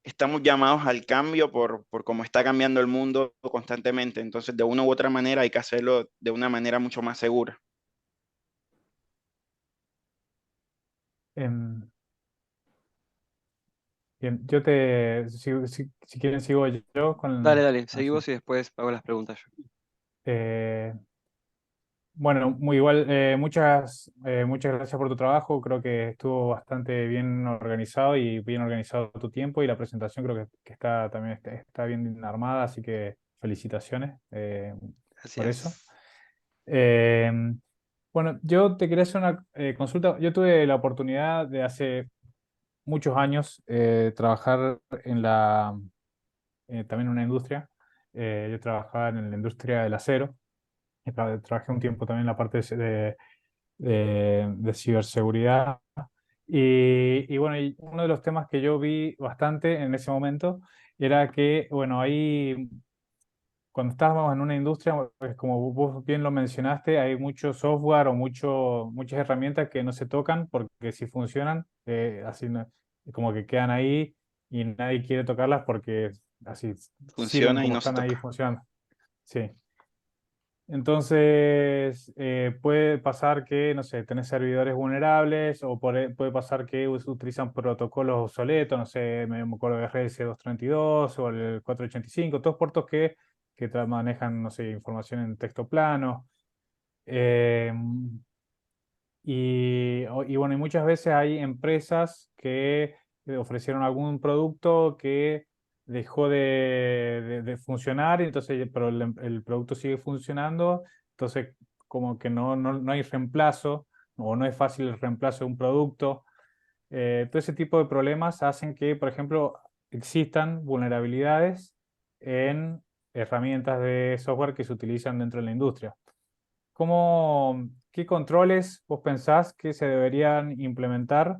estamos llamados al cambio por cómo está cambiando el mundo constantemente. Entonces, de una u otra manera hay que hacerlo de una manera mucho más segura. em, bien, si quieren sigo yo Dale, con... dale, seguí sí. vos y después hago las preguntas yo. Eh, bueno, muchas gracias por tu trabajo. Creo que estuvo bastante bien organizado y bien organizado tu tiempo, y la presentación creo que está también está bien armada, así que felicitaciones por eso. Gracias. Eh, bueno, yo te quería hacer una consulta. Yo tuve la oportunidad de hace muchos años trabajar también en una industria. Yo trabajaba en la industria del acero. Trabajé un tiempo también en la parte de ciberseguridad. Y bueno, y uno de los temas que yo vi bastante en ese momento era que, bueno, ahí cuando estábamos en una industria, pues, como vos bien lo mencionaste, hay mucho software o muchas herramientas que no se tocan porque si funcionan, así como que quedan ahí y nadie quiere tocarlas porque así sirven Funciona y como no se están ahí toca. funcionando. Sí. Entonces, puede pasar que, no sé, tenés servidores vulnerables, o puede pasar que utilizan protocolos obsoletos, no sé, me acuerdo de RS-232 o el 485, todos puertos que manejan, no sé, información en texto plano. Eh, y bueno, y muchas veces hay empresas que ofrecieron algún producto que dejó de funcionar, y entonces, pero el producto sigue funcionando, entonces como que no hay reemplazo o no es fácil el reemplazo de un producto. Todo ese tipo de problemas hacen que, por ejemplo, existan vulnerabilidades en herramientas de software que se utilizan dentro de la industria. ¿Qué controles vos pensás que se deberían implementar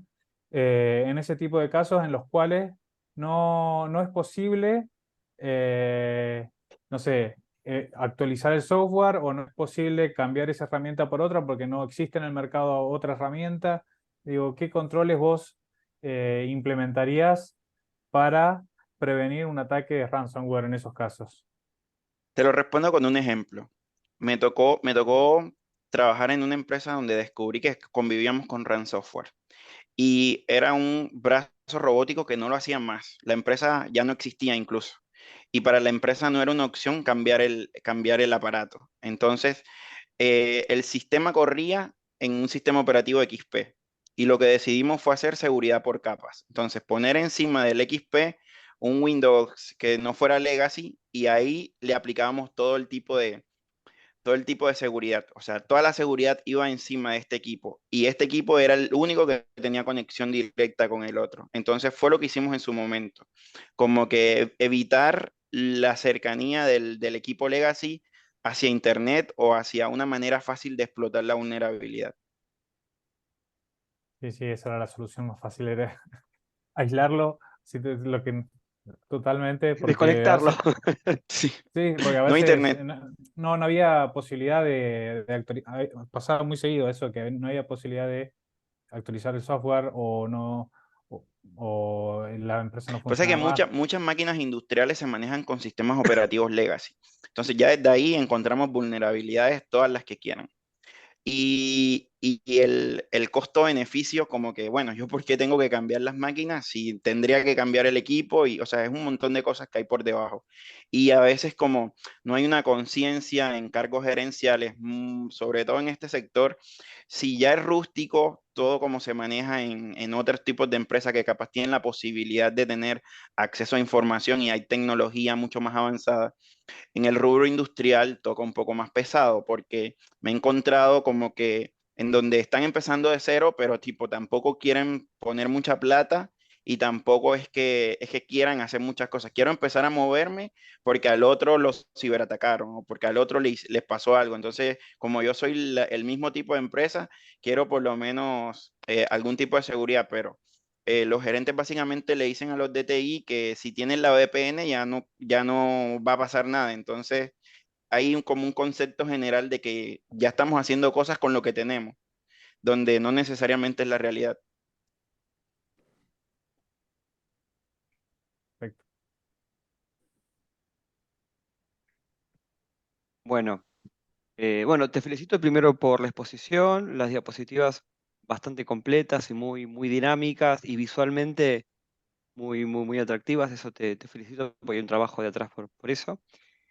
en ese tipo de casos en los cuales no es posible, eh, no sé, actualizar el software, o no es posible cambiar esa herramienta por otra porque no existe en el mercado otra herramienta? Digo, ¿qué controles vos implementarías para prevenir un ataque de ransomware en esos casos? Te lo respondo con un ejemplo. Me tocó trabajar en una empresa donde descubrí que convivíamos con ransomware y era un brazo robótico que no lo hacía más. La empresa ya no existía incluso. Y para la empresa no era una opción cambiar el aparato. Entonces, el sistema corría en un sistema operativo XP y lo que decidimos fue hacer seguridad por capas. Entonces, poner encima del XP un Windows que no fuera legacy y ahí le aplicábamos todo el tipo de seguridad. O sea, toda la seguridad iba encima de este equipo y este equipo era el único que tenía conexión directa con el otro. Entonces fue lo que hicimos en su momento, como que evitar la cercanía del equipo legacy hacia Internet o hacia una manera fácil de explotar la vulnerabilidad. Sí, sí, esa era la solución más fácil, era aislarlo, sí, lo que totalmente, porque a Desconectarlo. veces, Sí, sí, porque a no veces Internet. no había posibilidad de actualizar. Pasaba muy seguido eso, que no había posibilidad de actualizar el software, o no, o la empresa no Pasa que funcionaba más. muchas máquinas industriales se manejan con sistemas operativos legacy. Entonces ya desde ahí encontramos vulnerabilidades, todas las que quieran. Y el costo-beneficio, como que, bueno, yo por qué tengo que cambiar las máquinas si tendría que cambiar el equipo, y, o sea, es un montón de cosas que hay por debajo. Y a veces como no hay una conciencia en cargos gerenciales, sobre todo en este sector, si ya es rústico, todo como se maneja en otros tipos de empresas que capaz tienen la posibilidad de tener acceso a información y hay tecnología mucho más avanzada, en el rubro industrial toca un poco más pesado porque me he encontrado como que en donde están empezando de cero, pero tipo tampoco quieren poner mucha plata y tampoco es que quieran hacer muchas cosas. Quiero empezar a moverme porque al otro los ciberatacaron o porque al otro les pasó algo. Entonces, como yo soy el mismo tipo de empresa, quiero por lo menos algún tipo de seguridad, pero los gerentes básicamente le dicen a los DTI que si tienen la VPN ya no va a pasar nada. Entonces, hay como un concepto general de que ya estamos haciendo cosas con lo que tenemos, donde no necesariamente es la realidad. Perfecto. Bueno, bueno, te felicito primero por la exposición, las diapositivas bastante completas y muy dinámicas y visualmente muy atractivas. Eso te felicito porque hay un trabajo de atrás por eso.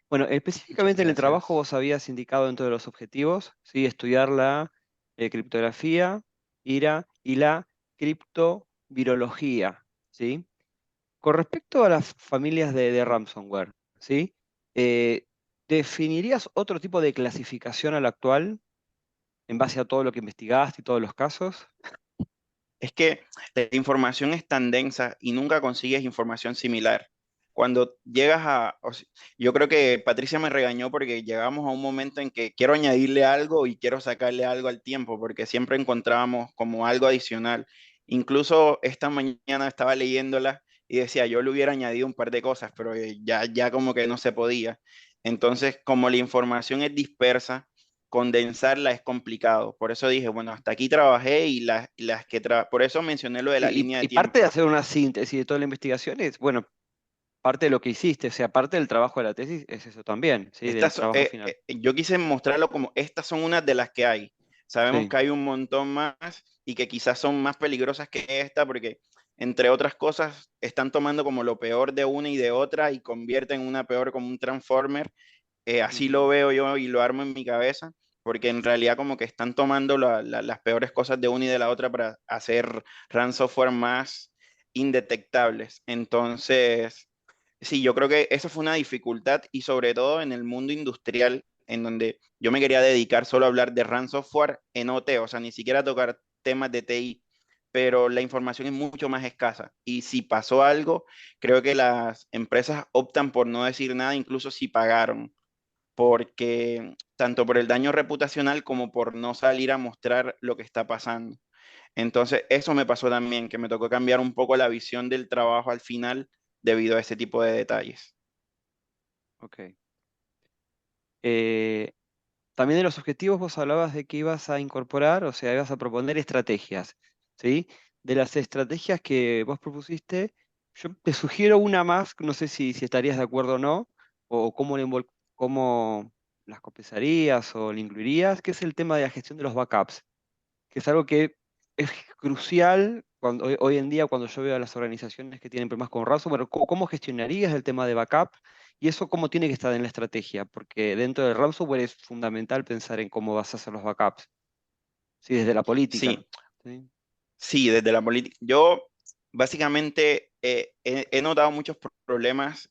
Bueno, Muchas específicamente en el trabajo gracias. vos habías indicado dentro de los objetivos, ¿sí? Estudiar la criptografía, IRA y la criptovirología, ¿sí? Con respecto a las familias de ransomware, ¿sí? Eh, ¿Definirías otro tipo de clasificación a la actual en base a todo lo que investigaste y todos los casos? Es que la información es tan densa y nunca consigues información similar. Cuando llegas yo creo que Patricia me regañó porque llegamos a un momento en que quiero añadirle algo y quiero sacarle algo al tiempo, porque siempre encontrábamos como algo adicional. Incluso esta mañana estaba leyéndola y decía, yo le hubiera añadido un par de cosas, pero ya como que no se podía. Entonces, como la información es dispersa, condensarla es complicado. Por eso dije, bueno, hasta aquí trabajé y las que por eso mencioné lo de la línea de Y parte de tiempo. hacer una síntesis de toda la investigación es, bueno, parte de lo que hiciste, o sea, parte del trabajo de la tesis es eso también, ¿sí? Del trabajo final. Yo quise mostrarlo como estas son unas de las que hay. Sabemos Sí. que hay un montón más y que quizás son más peligrosas que esta porque, entre otras cosas, están tomando como lo peor de una y de otra y convierten una peor como un transformer. Así lo Ujú. veo yo y lo armo en mi cabeza. porque en realidad como que están tomando las peores cosas de una y de la otra para hacer ransomware más indetectables. Entonces, sí, yo creo que eso fue una dificultad y sobre todo en el mundo industrial, en donde yo me quería dedicar solo a hablar de ransomware en OT, o sea, ni siquiera tocar temas de TI, pero la información es mucho más escasa. Y si pasó algo, creo que las empresas optan por no decir nada, incluso si pagaron, porque tanto por el daño reputacional como por no salir a mostrar lo que está pasando. Entonces, eso me pasó también, que me tocó cambiar un poco la visión del trabajo al final debido a ese tipo de detalles. Ok. Eh, También de los objetivos vos hablabas de que ibas a incorporar, o sea, ibas a proponer estrategias, ¿sí? De las estrategias que vos propusiste, yo te sugiero una más, no sé si estarías de acuerdo o no, o cómo las copiarías o la incluirías, que es el tema de la gestión de los backups, que es algo que es crucial hoy en día cuando yo veo a las organizaciones que tienen problemas con ransomware. ¿Cómo gestionarías el tema de backup? Y eso cómo tiene que estar en la estrategia, porque dentro del ransomware es fundamental pensar en cómo vas a hacer los backups, sí, desde la política. Sí, ¿Sí? sí, desde la política. Yo básicamente he notado muchos problemas.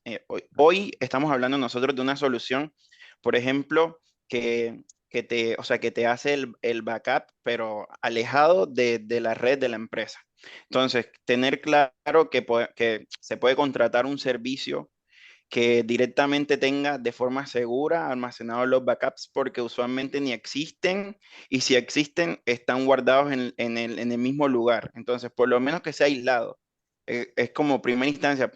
Hoy estamos hablando nosotros de una solución, por ejemplo, o sea, que te hace el backup, pero alejado de la red de la empresa. Entonces, tener claro que se puede contratar un servicio que directamente tenga de forma segura almacenados los backups, porque usualmente ni existen, y si existen, están guardados en el mismo lugar. Entonces, por lo menos que sea aislado. Es como primera instancia.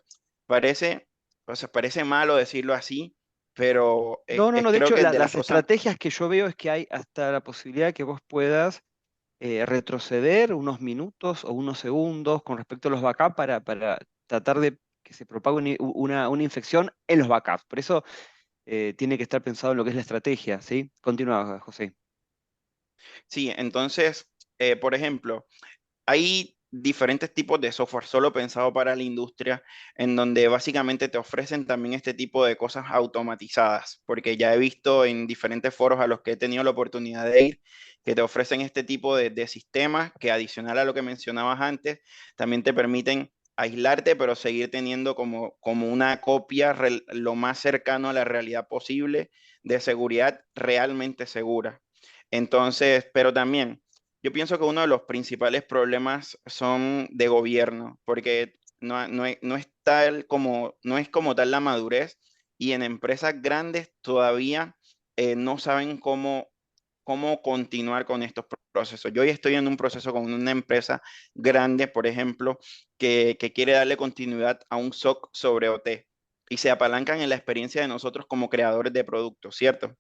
Parece, o sea, parece malo decirlo así, pero No, de creo hecho, que es de las las cosas. estrategias que yo veo es que hay hasta la posibilidad de que vos puedas retroceder unos minutos o unos segundos con respecto a los backups para tratar de que se propague una infección en los backups. Por eso tiene que estar pensado en lo que es la estrategia, ¿sí? Continúa, José. Sí, entonces, por ejemplo, hay diferentes tipos de software solo pensado para la industria, en donde básicamente te ofrecen también este tipo de cosas automatizadas, porque ya he visto en diferentes foros a los que he tenido la oportunidad de ir, que te ofrecen este tipo de sistemas que, adicional a lo que mencionabas antes, también te permiten aislarte, pero seguir teniendo como una copia lo más cercano a la realidad posible de seguridad realmente segura. Entonces, pero también yo pienso que uno de los principales problemas son de gobierno, porque no es no es como tal la madurez, y en empresas grandes todavía no saben cómo continuar con estos procesos. Yo hoy estoy en un proceso con una empresa grande, por ejemplo, que quiere darle continuidad a un SOC sobre OT, y se apalancan en la experiencia de nosotros como creadores de productos, ¿cierto?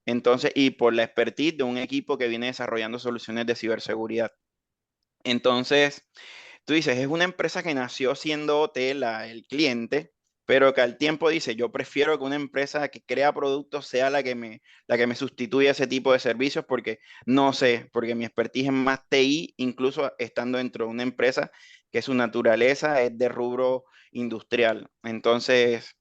Entonces, y por la expertise de un equipo que viene desarrollando soluciones de ciberseguridad. Entonces, tú dices, es una empresa que nació siendo OT el cliente, pero que al tiempo dice, yo prefiero que una empresa que crea productos sea la que me sustituya ese tipo de servicios, porque no sé, porque mi expertise es más TI, incluso estando dentro de una empresa que su naturaleza es de rubro industrial. Entonces,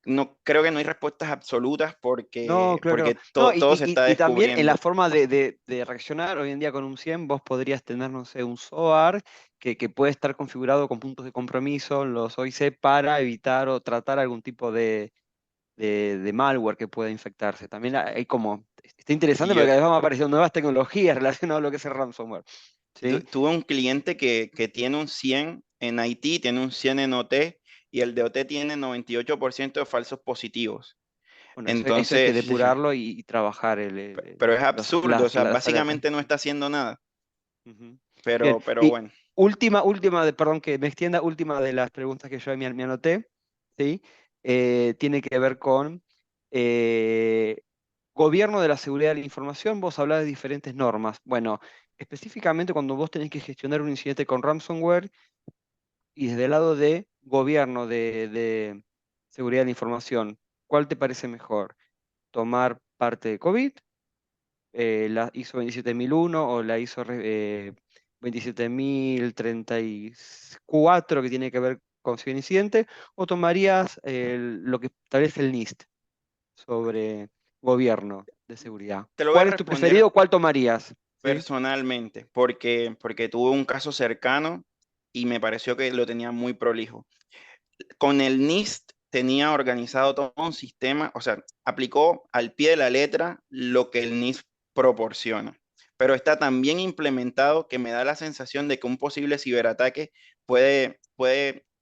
no creo que no hay respuestas absolutas, No, porque, claro. porque No, todo se está y también en la descubriendo. forma de reaccionar, hoy en día con un 100 vos podrías tener, no sé, un SOAR que puede estar configurado con puntos de compromiso, los OIC, para evitar o tratar algún tipo de malware que pueda infectarse. También hay como, está interesante Y porque yo cada vez van apareciendo nuevas tecnologías relacionadas a lo que es el ransomware. ¿Sí? tuve un cliente que tiene un 100 en IT, tiene un 100 en OT, y el de OT tiene 98% de falsos positivos. Bueno, eso hay que Entonces, depurarlo y trabajar pero es absurdo, o sea, las alertas. básicamente no está haciendo nada, Ujú. Bien, pero y bueno. perdón que me extienda, última de las preguntas que yo me anoté, ¿sí? Tiene que ver con eh, gobierno de la seguridad de la información. Vos hablás de diferentes normas. Bueno, específicamente cuando vos tenés que gestionar un incidente con ransomware y desde el lado de gobierno de seguridad de la información, ¿cuál te parece mejor? ¿Tomar parte de COVID? La ISO 27001 o la ISO 27034 que tiene que ver con seguridad incidente, o tomarías lo que establece el NIST sobre gobierno de seguridad. Te lo voy a ¿Cuál es tu responder preferido? ¿Cuál tomarías? ¿Sí? personalmente, porque tuve un caso cercano y me pareció que lo tenía muy prolijo. Con el NIST tenía organizado todo un sistema, o sea, aplicó al pie de la letra lo que el NIST proporciona, pero está tan bien implementado que me da la sensación de que un posible ciberataque puede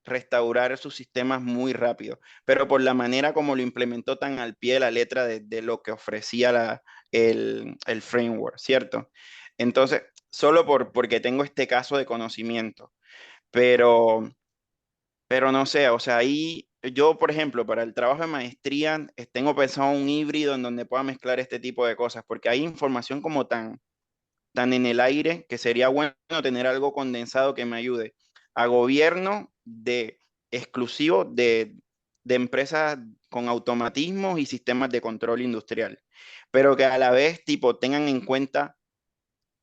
restaurar sus sistemas muy rápido, pero por la manera como lo implementó tan al pie de la letra de lo que ofrecía el framework, ¿cierto? Entonces, solo porque tengo este caso de conocimiento, pero no sé, o sea, ahí yo, por ejemplo, para el trabajo de maestría, tengo pensado un híbrido en donde pueda mezclar este tipo de cosas, porque hay información como tan en el aire que sería bueno tener algo condensado que me ayude a gobierno exclusivo de empresas con automatismos y sistemas de control industrial, pero que a la vez, tipo, tengan en cuenta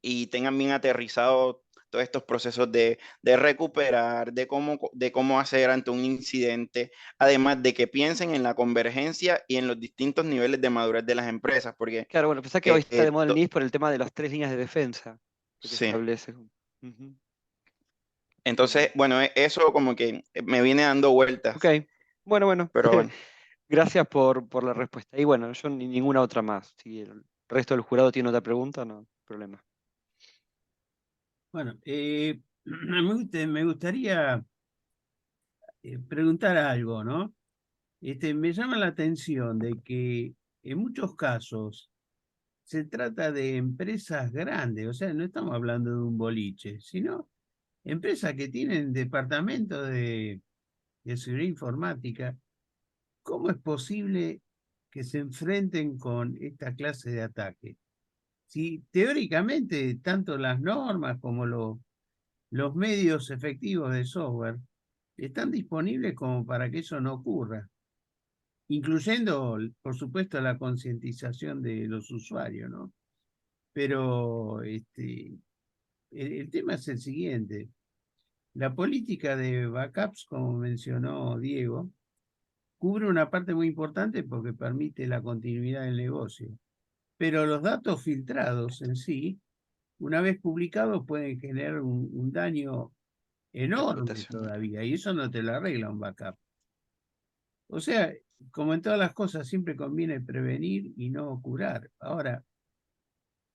y tengan bien aterrizado todos estos procesos de recuperar, de cómo hacer ante un incidente, además de que piensen en la convergencia y en los distintos niveles de madurez de las empresas, porque Claro, bueno, pensá que hoy está de moda el to- NIST por el tema de las 3 líneas de defensa que te sí. establece. Ujú. Entonces, bueno, eso como que me viene dando vueltas, Ok, bueno, pero bueno. gracias por la respuesta. Y bueno, yo ni ninguna otra más. Si el resto del jurado tiene otra pregunta, no hay problema. Bueno, me gustaría preguntar algo, ¿no? Me llama la atención de que en muchos casos se trata de empresas grandes, o sea, no estamos hablando de un boliche, sino empresas que tienen departamentos de seguridad informática. ¿Cómo es posible que se enfrenten con esta clase de ataque? Si teóricamente tanto las normas como los medios efectivos de software están disponibles como para que eso no ocurra, incluyendo, por supuesto, la concientización de los usuarios, ¿no? Pero el tema es el siguiente. La política de backups, como mencionó Diego, cubre una parte muy importante porque permite la continuidad del negocio. Pero los datos filtrados en sí, una vez publicados, pueden generar un daño enorme Reputacional. todavía, y eso no te lo arregla un backup. O sea, como en todas las cosas, siempre conviene prevenir y no curar. Ahora,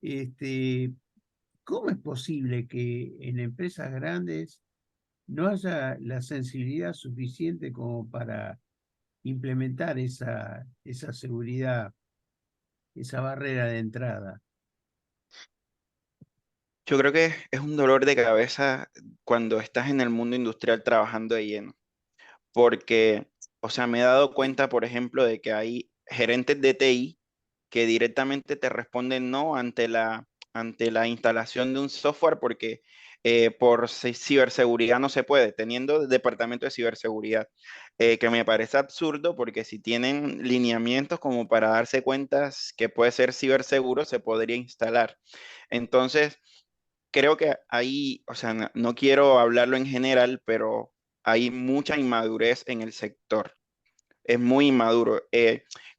este, ¿cómo es posible que en empresas grandes no haya la sensibilidad suficiente como para implementar esa seguridad, esa barrera de entrada? Yo creo que es un dolor de cabeza cuando estás en el mundo industrial trabajando de lleno, porque, o sea, me he dado cuenta, por ejemplo, de que hay gerentes de TI que directamente te responden no ante la instalación de un software porque por ciberseguridad no se puede, teniendo departamento de ciberseguridad, que me parece absurdo porque si tienen lineamientos como para darse cuenta que puede ser ciberseguro, se podría instalar. Entonces, creo que ahí, o sea, no quiero hablarlo en general, pero hay mucha inmadurez en el sector, es muy inmaduro.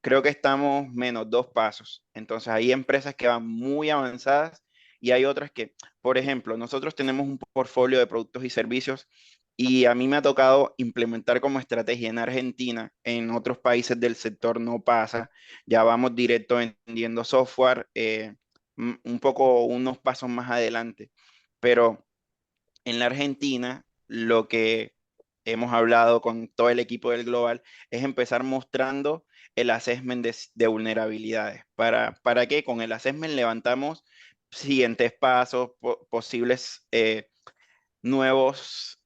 Creo que estamos menos 2 pasos. Entonces hay empresas que van muy avanzadas y hay otras que, por ejemplo, nosotros tenemos un portfolio de productos y servicios y a mí me ha tocado implementar como estrategia en Argentina. En otros países del sector no pasa. Ya vamos directo vendiendo software, un poco unos pasos más adelante. Pero en la Argentina, lo que hemos hablado con todo el equipo del Global es empezar mostrando el assessment de vulnerabilidades. ¿Para qué? Con el assessment levantamos siguientes pasos, posibles nuevos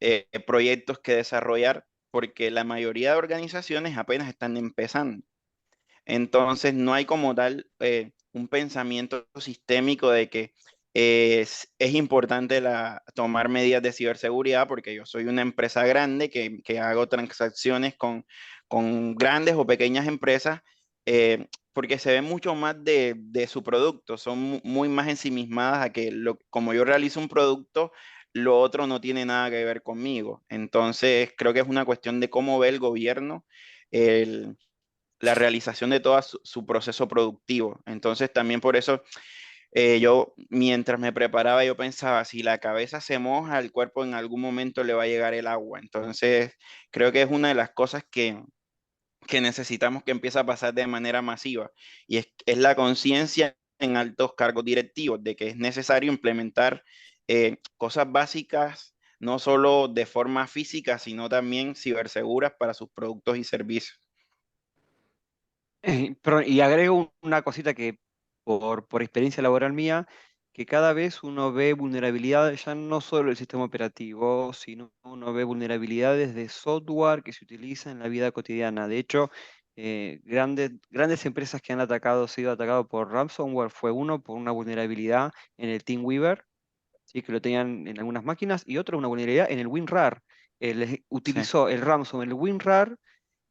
proyectos que desarrollar, porque la mayoría de organizaciones apenas están empezando. Entonces, no hay como tal un pensamiento sistémico de que es importante tomar medidas de ciberseguridad porque yo soy una empresa grande que hago transacciones con grandes o pequeñas empresas, porque se ve mucho más de su producto, son muy más ensimismadas a que como yo realizo un producto, lo otro no tiene nada que ver conmigo. Entonces, creo que es una cuestión de cómo ve el gobierno la realización de todo su proceso productivo. Entonces también por eso yo, mientras me preparaba, yo pensaba, si la cabeza se moja, el cuerpo en algún momento le va a llegar el agua. Entonces, creo que es una de las cosas que necesitamos que empiece a pasar de manera masiva. Y es la conciencia en altos cargos directivos de que es necesario implementar cosas básicas, no solo de forma física, sino también ciberseguras para sus productos y servicios. Y agrego una cosita que por experiencia laboral mía, que cada vez uno ve vulnerabilidades ya no solo del sistema operativo, sino uno ve vulnerabilidades de software que se utiliza en la vida cotidiana. De hecho, grandes empresas que han sido atacados por ransomware fue uno por una vulnerabilidad en el TeamWeaver, ¿sí? Que lo tenían en algunas máquinas, y otro una vulnerabilidad en el WinRAR. Sí. Utilizó el ransomware, el WinRAR,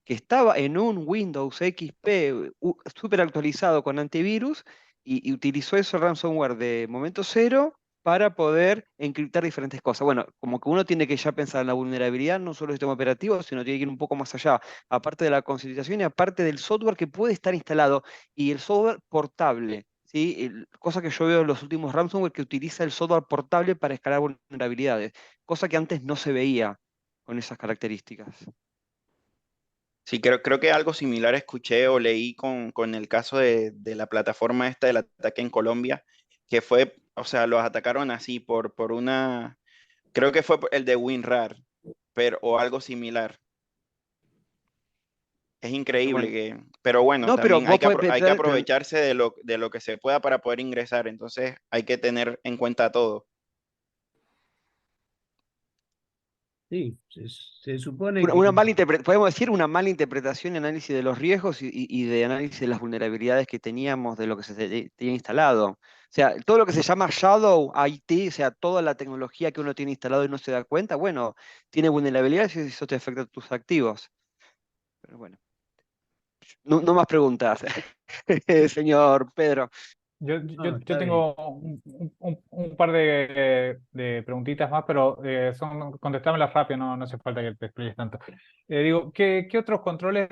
que estaba en un Windows XP súper actualizado con antivirus y utilizó ese ransomware de momento cero para poder encriptar diferentes cosas. Bueno, como que uno tiene que ya pensar en la vulnerabilidad, no solo del sistema operativo, sino tiene que ir un poco más allá, aparte de la concientización y aparte del software que puede estar instalado y el software portable. ¿Sí? Cosa que yo veo en los últimos ransomware que utiliza el software portable para escalar vulnerabilidades, cosa que antes no se veía con esas características. Sí, creo que algo similar escuché o leí con el caso de la plataforma esta del ataque en Colombia, que fue, o sea, los atacaron así por una, creo que fue el de WinRAR, pero, o algo similar. Es Pero increíble bueno, que, pero bueno, no, pero también hay vos que, podés, hay que aprovecharse de lo que se pueda para poder ingresar, entonces hay que tener en cuenta todo. Sí, se supone que podemos decir una mala interpretación y análisis de los riesgos y de análisis de las vulnerabilidades que teníamos de lo que tenía instalado. O sea, todo lo que se llama Shadow IT, o sea, toda la tecnología que uno tiene instalado y no se da cuenta, bueno, tiene vulnerabilidades y eso te afecta a tus activos. Pero bueno, no más preguntas, señor Pedro. no, Yo está bien. tengo un par de preguntitas más, pero contestármelas rápido, no hace falta que te expliques tanto. Digo, ¿qué otros controles,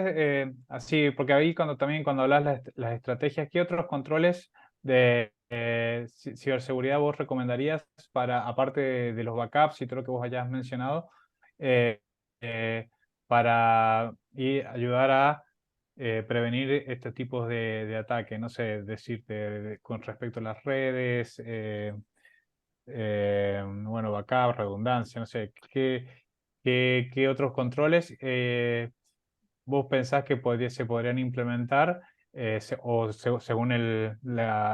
así, porque ahí también cuando hablas las estrategias, ¿qué otros controles de ciberseguridad vos recomendarías para, aparte de los backups y todo lo que vos hayas mencionado, eh, eh, para ayudar a prevenir estos tipos de ataques? No sé, decirte con respecto a las redes, bueno, backup, redundancia, no sé, ¿qué otros controles vos pensás que se podrían implementar según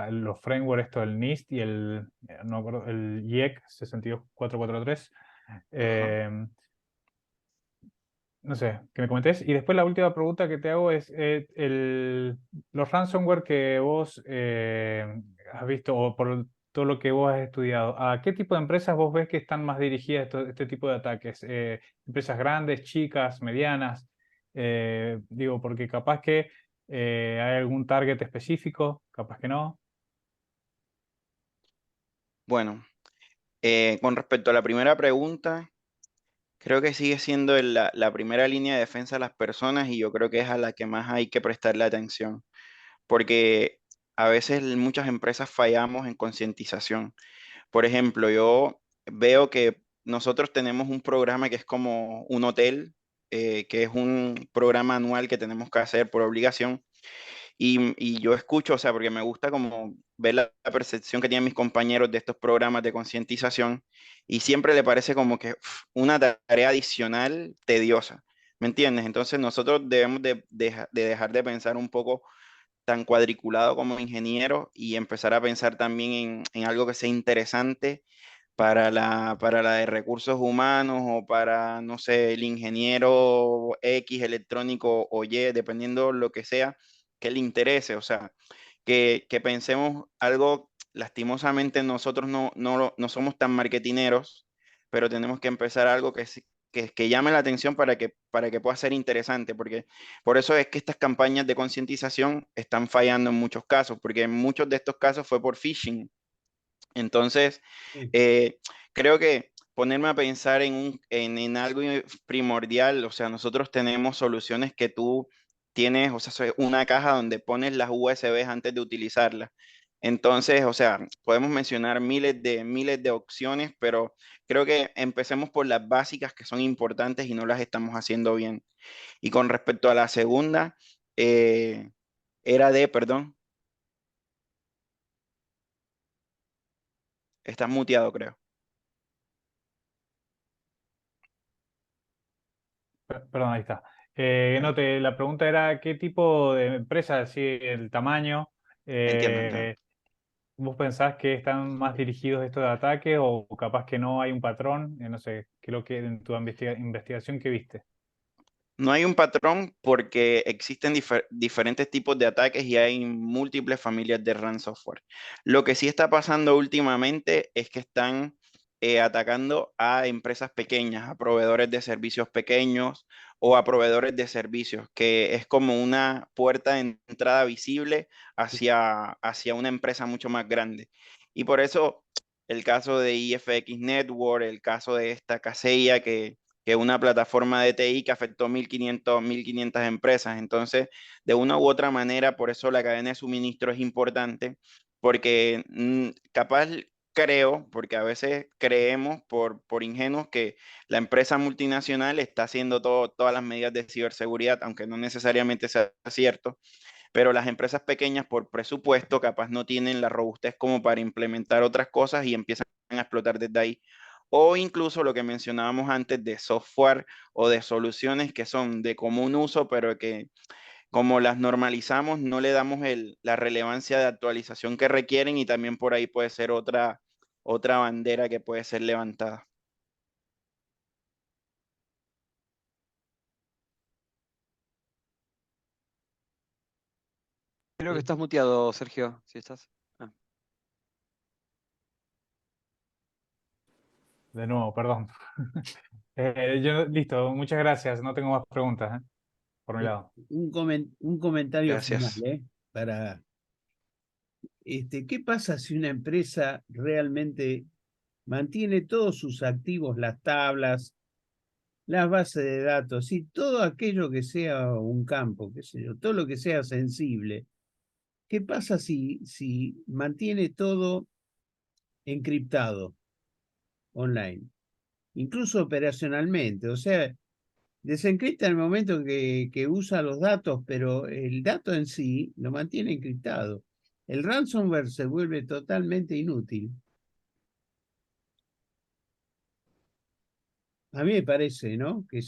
los frameworks, esto del NIST y no me acuerdo, el IEC 62443? Ajá. No sé, que me comentes. Y después la última pregunta que te hago es, los ransomware que vos has visto o por todo lo que vos has estudiado, ¿a qué tipo de empresas vos ves que están más dirigidas este tipo de ataques? ¿Empresas grandes, chicas, medianas? Digo, porque capaz que hay algún target específico, capaz que no. Bueno, con respecto a la primera pregunta, creo que sigue siendo la primera línea de defensa de las personas y yo creo que es a la que más hay que prestarle atención, porque a veces muchas empresas fallamos en concientización. Por ejemplo, yo veo que nosotros tenemos un programa que es como un hotel, que es un programa anual que tenemos que hacer por obligación. Y yo escucho, o sea, porque me gusta como ver la percepción que tienen mis compañeros de estos programas de concientización y siempre le parece como que una tarea adicional tediosa, ¿me entiendes? Entonces nosotros debemos de dejar de pensar un poco tan cuadriculado como ingeniero y empezar a pensar también en algo que sea interesante para la de recursos humanos o para, no sé, el ingeniero X electrónico o Y, dependiendo lo que sea que le interese. O sea, que pensemos algo, lastimosamente nosotros no somos tan marketineros, pero tenemos que empezar algo que llame la atención para que pueda ser interesante, porque por eso es que estas campañas de concientización están fallando en muchos casos, porque en muchos de estos casos fue por phishing. Entonces, Sí. eh, creo que ponerme a pensar en algo primordial, o sea, nosotros tenemos soluciones que tú tienes, o sea, una caja donde pones las USBs antes de utilizarlas. Entonces, o sea, podemos mencionar miles de opciones, pero creo que empecemos por las básicas que son importantes y no las estamos haciendo bien. Y con respecto a la segunda, eh, perdón, estás muteado, creo. Perdón, ahí está. La pregunta era qué tipo de empresa, si el tamaño, Entiendo, entiendo. ¿vos pensás que están más dirigidos estos de ataque o capaz que no hay un patrón? No sé, creo que en tu investigación que viste. No hay un patrón porque existen diferentes tipos de ataques y hay múltiples familias de ransomware. Lo que sí está pasando últimamente es que están atacando a empresas pequeñas, a proveedores de servicios pequeños o a proveedores de servicios, que es como una puerta de entrada visible hacia una empresa mucho más grande. Y por eso el caso de IFX Network, el caso de esta Kaseya que una plataforma de TI que afectó 1.500 empresas. Entonces, de una u otra manera, por eso la cadena de suministro es importante, porque capaz creo, porque a veces creemos por ingenuos que la empresa multinacional está haciendo todas las medidas de ciberseguridad, aunque no necesariamente sea cierto, pero las empresas pequeñas por presupuesto capaz no tienen la robustez como para implementar otras cosas y empiezan a explotar desde ahí. O incluso lo que mencionábamos antes de software o de soluciones que son de común uso, pero que como las normalizamos no le damos la relevancia de actualización que requieren y también por ahí puede ser otra bandera que puede ser levantada. Creo que estás muteado, Sergio, si estás. Ah. De nuevo, perdón. Listo, muchas gracias. No tengo más preguntas, por mi lado. Un comentario final, Gracias. para ¿qué pasa si una empresa realmente mantiene todos sus activos, las tablas, las bases de datos y todo aquello que sea un campo, qué sé yo, todo lo que sea sensible? ¿Qué pasa si mantiene todo encriptado online, incluso operacionalmente? O sea, desencripta en el momento que usa los datos, pero el dato en sí lo mantiene encriptado. El ransomware se vuelve totalmente inútil. A mí me parece, ¿no? Que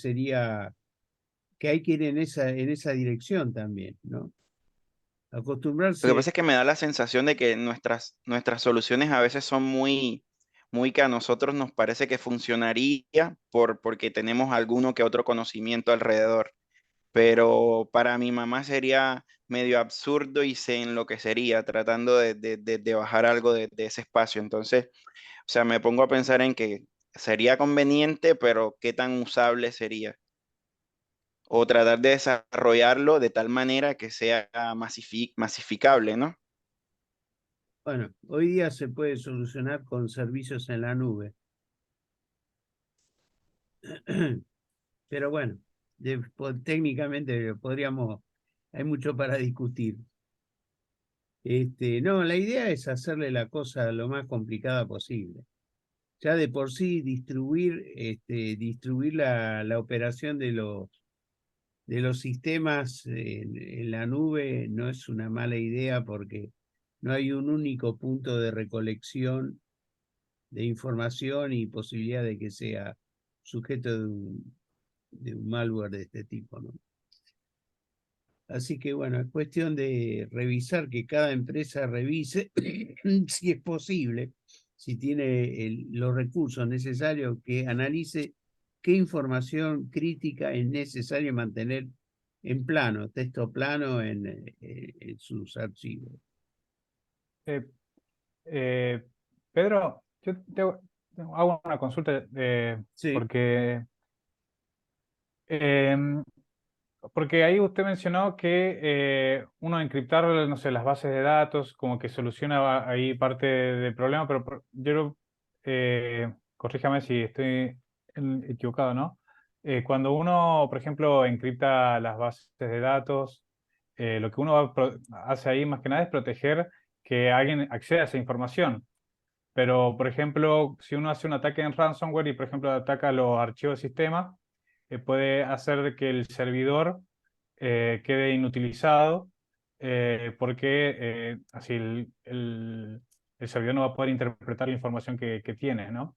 hay que ir en esa dirección también, ¿no? Lo que Acostumbrarse. pasa es que me da la sensación de que nuestras soluciones a veces son muy que a nosotros nos parece que funcionaría porque tenemos alguno que otro conocimiento alrededor. Pero para mi mamá sería medio absurdo y se enloquecería tratando de bajar algo de ese espacio. Entonces, o sea, me pongo a pensar en que sería conveniente, pero qué tan usable sería. O tratar de desarrollarlo de tal manera que sea masificable, ¿no? Bueno, hoy día se puede solucionar con servicios en la nube. Pero bueno, técnicamente hay mucho para discutir. No, la idea es hacerle la cosa lo más complicada posible. Ya de por sí distribuir la operación de los sistemas en la nube no es una mala idea porque no hay un único punto de recolección de información y posibilidad de que sea sujeto de un malware de este tipo, ¿no? Así que bueno, es cuestión de revisar, que cada empresa revise si es posible, si tiene los recursos necesarios, que analice qué información crítica es necesario mantener en plano, texto plano en sus archivos. Eh, eh, Pedro, yo hago una consulta Sí, porque, em, porque ahí usted mencionó que uno encriptar, no sé, las bases de datos como que soluciona ahí parte del problema, pero corríjame si estoy equivocado, ¿no? Cuando uno, por ejemplo, encripta las bases de datos, lo que uno hace ahí más que nada es proteger que alguien acceda a esa información. Pero, por ejemplo, si uno hace un ataque en ransomware y, por ejemplo, ataca los archivos del sistema, puede hacer que el servidor quede inutilizado porque así el servidor no va a poder interpretar la información que tiene, ¿no?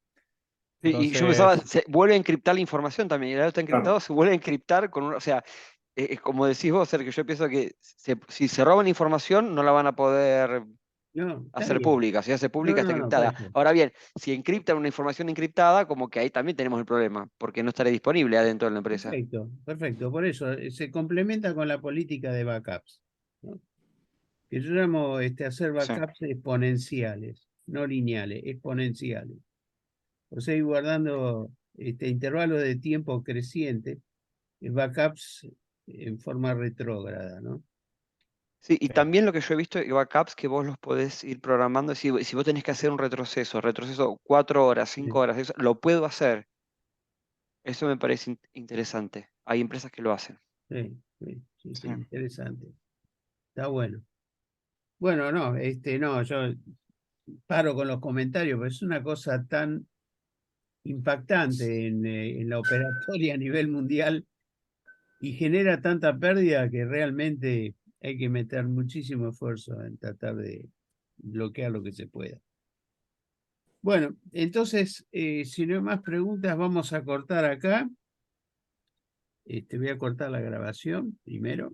Sí, y yo pensaba, Entonces, se vuelve a encriptar la información también, y el dato está Claro. encriptado, se vuelve a encriptar con o sea, como decís vos, Sergio, yo pienso que si se roban información no la van a poder No, está hacer bien. pública, si hace No, pública está no, por encriptada. eso. Ahora bien, si encriptan una información encriptada, como que ahí también tenemos el problema, porque no estará disponible adentro de la empresa. Perfecto, perfecto. Por eso se complementa con la política de backups, ¿no? Que yo llamo hacer Sí. backups exponenciales, no lineales, exponenciales. O sea, ir guardando intervalos de tiempo crecientes, backups en forma retrógrada, ¿no? Sí, y también lo que yo he visto, backups que vos los podés ir programando, si vos tenés que hacer un retroceso 4 horas, 5 Sí, horas, lo puedo hacer. Eso me parece interesante. Hay empresas que lo hacen. sí, sí, sí, sí, Sí. interesante. Está bueno. Bueno, no, no, yo paro con los comentarios, pero es una cosa tan impactante en la operatoria a nivel mundial y genera tanta pérdida que realmente hay que meter muchísimo esfuerzo en tratar de bloquear lo que se pueda. Bueno, entonces, si no hay más preguntas, vamos a cortar acá. Voy a cortar la grabación primero.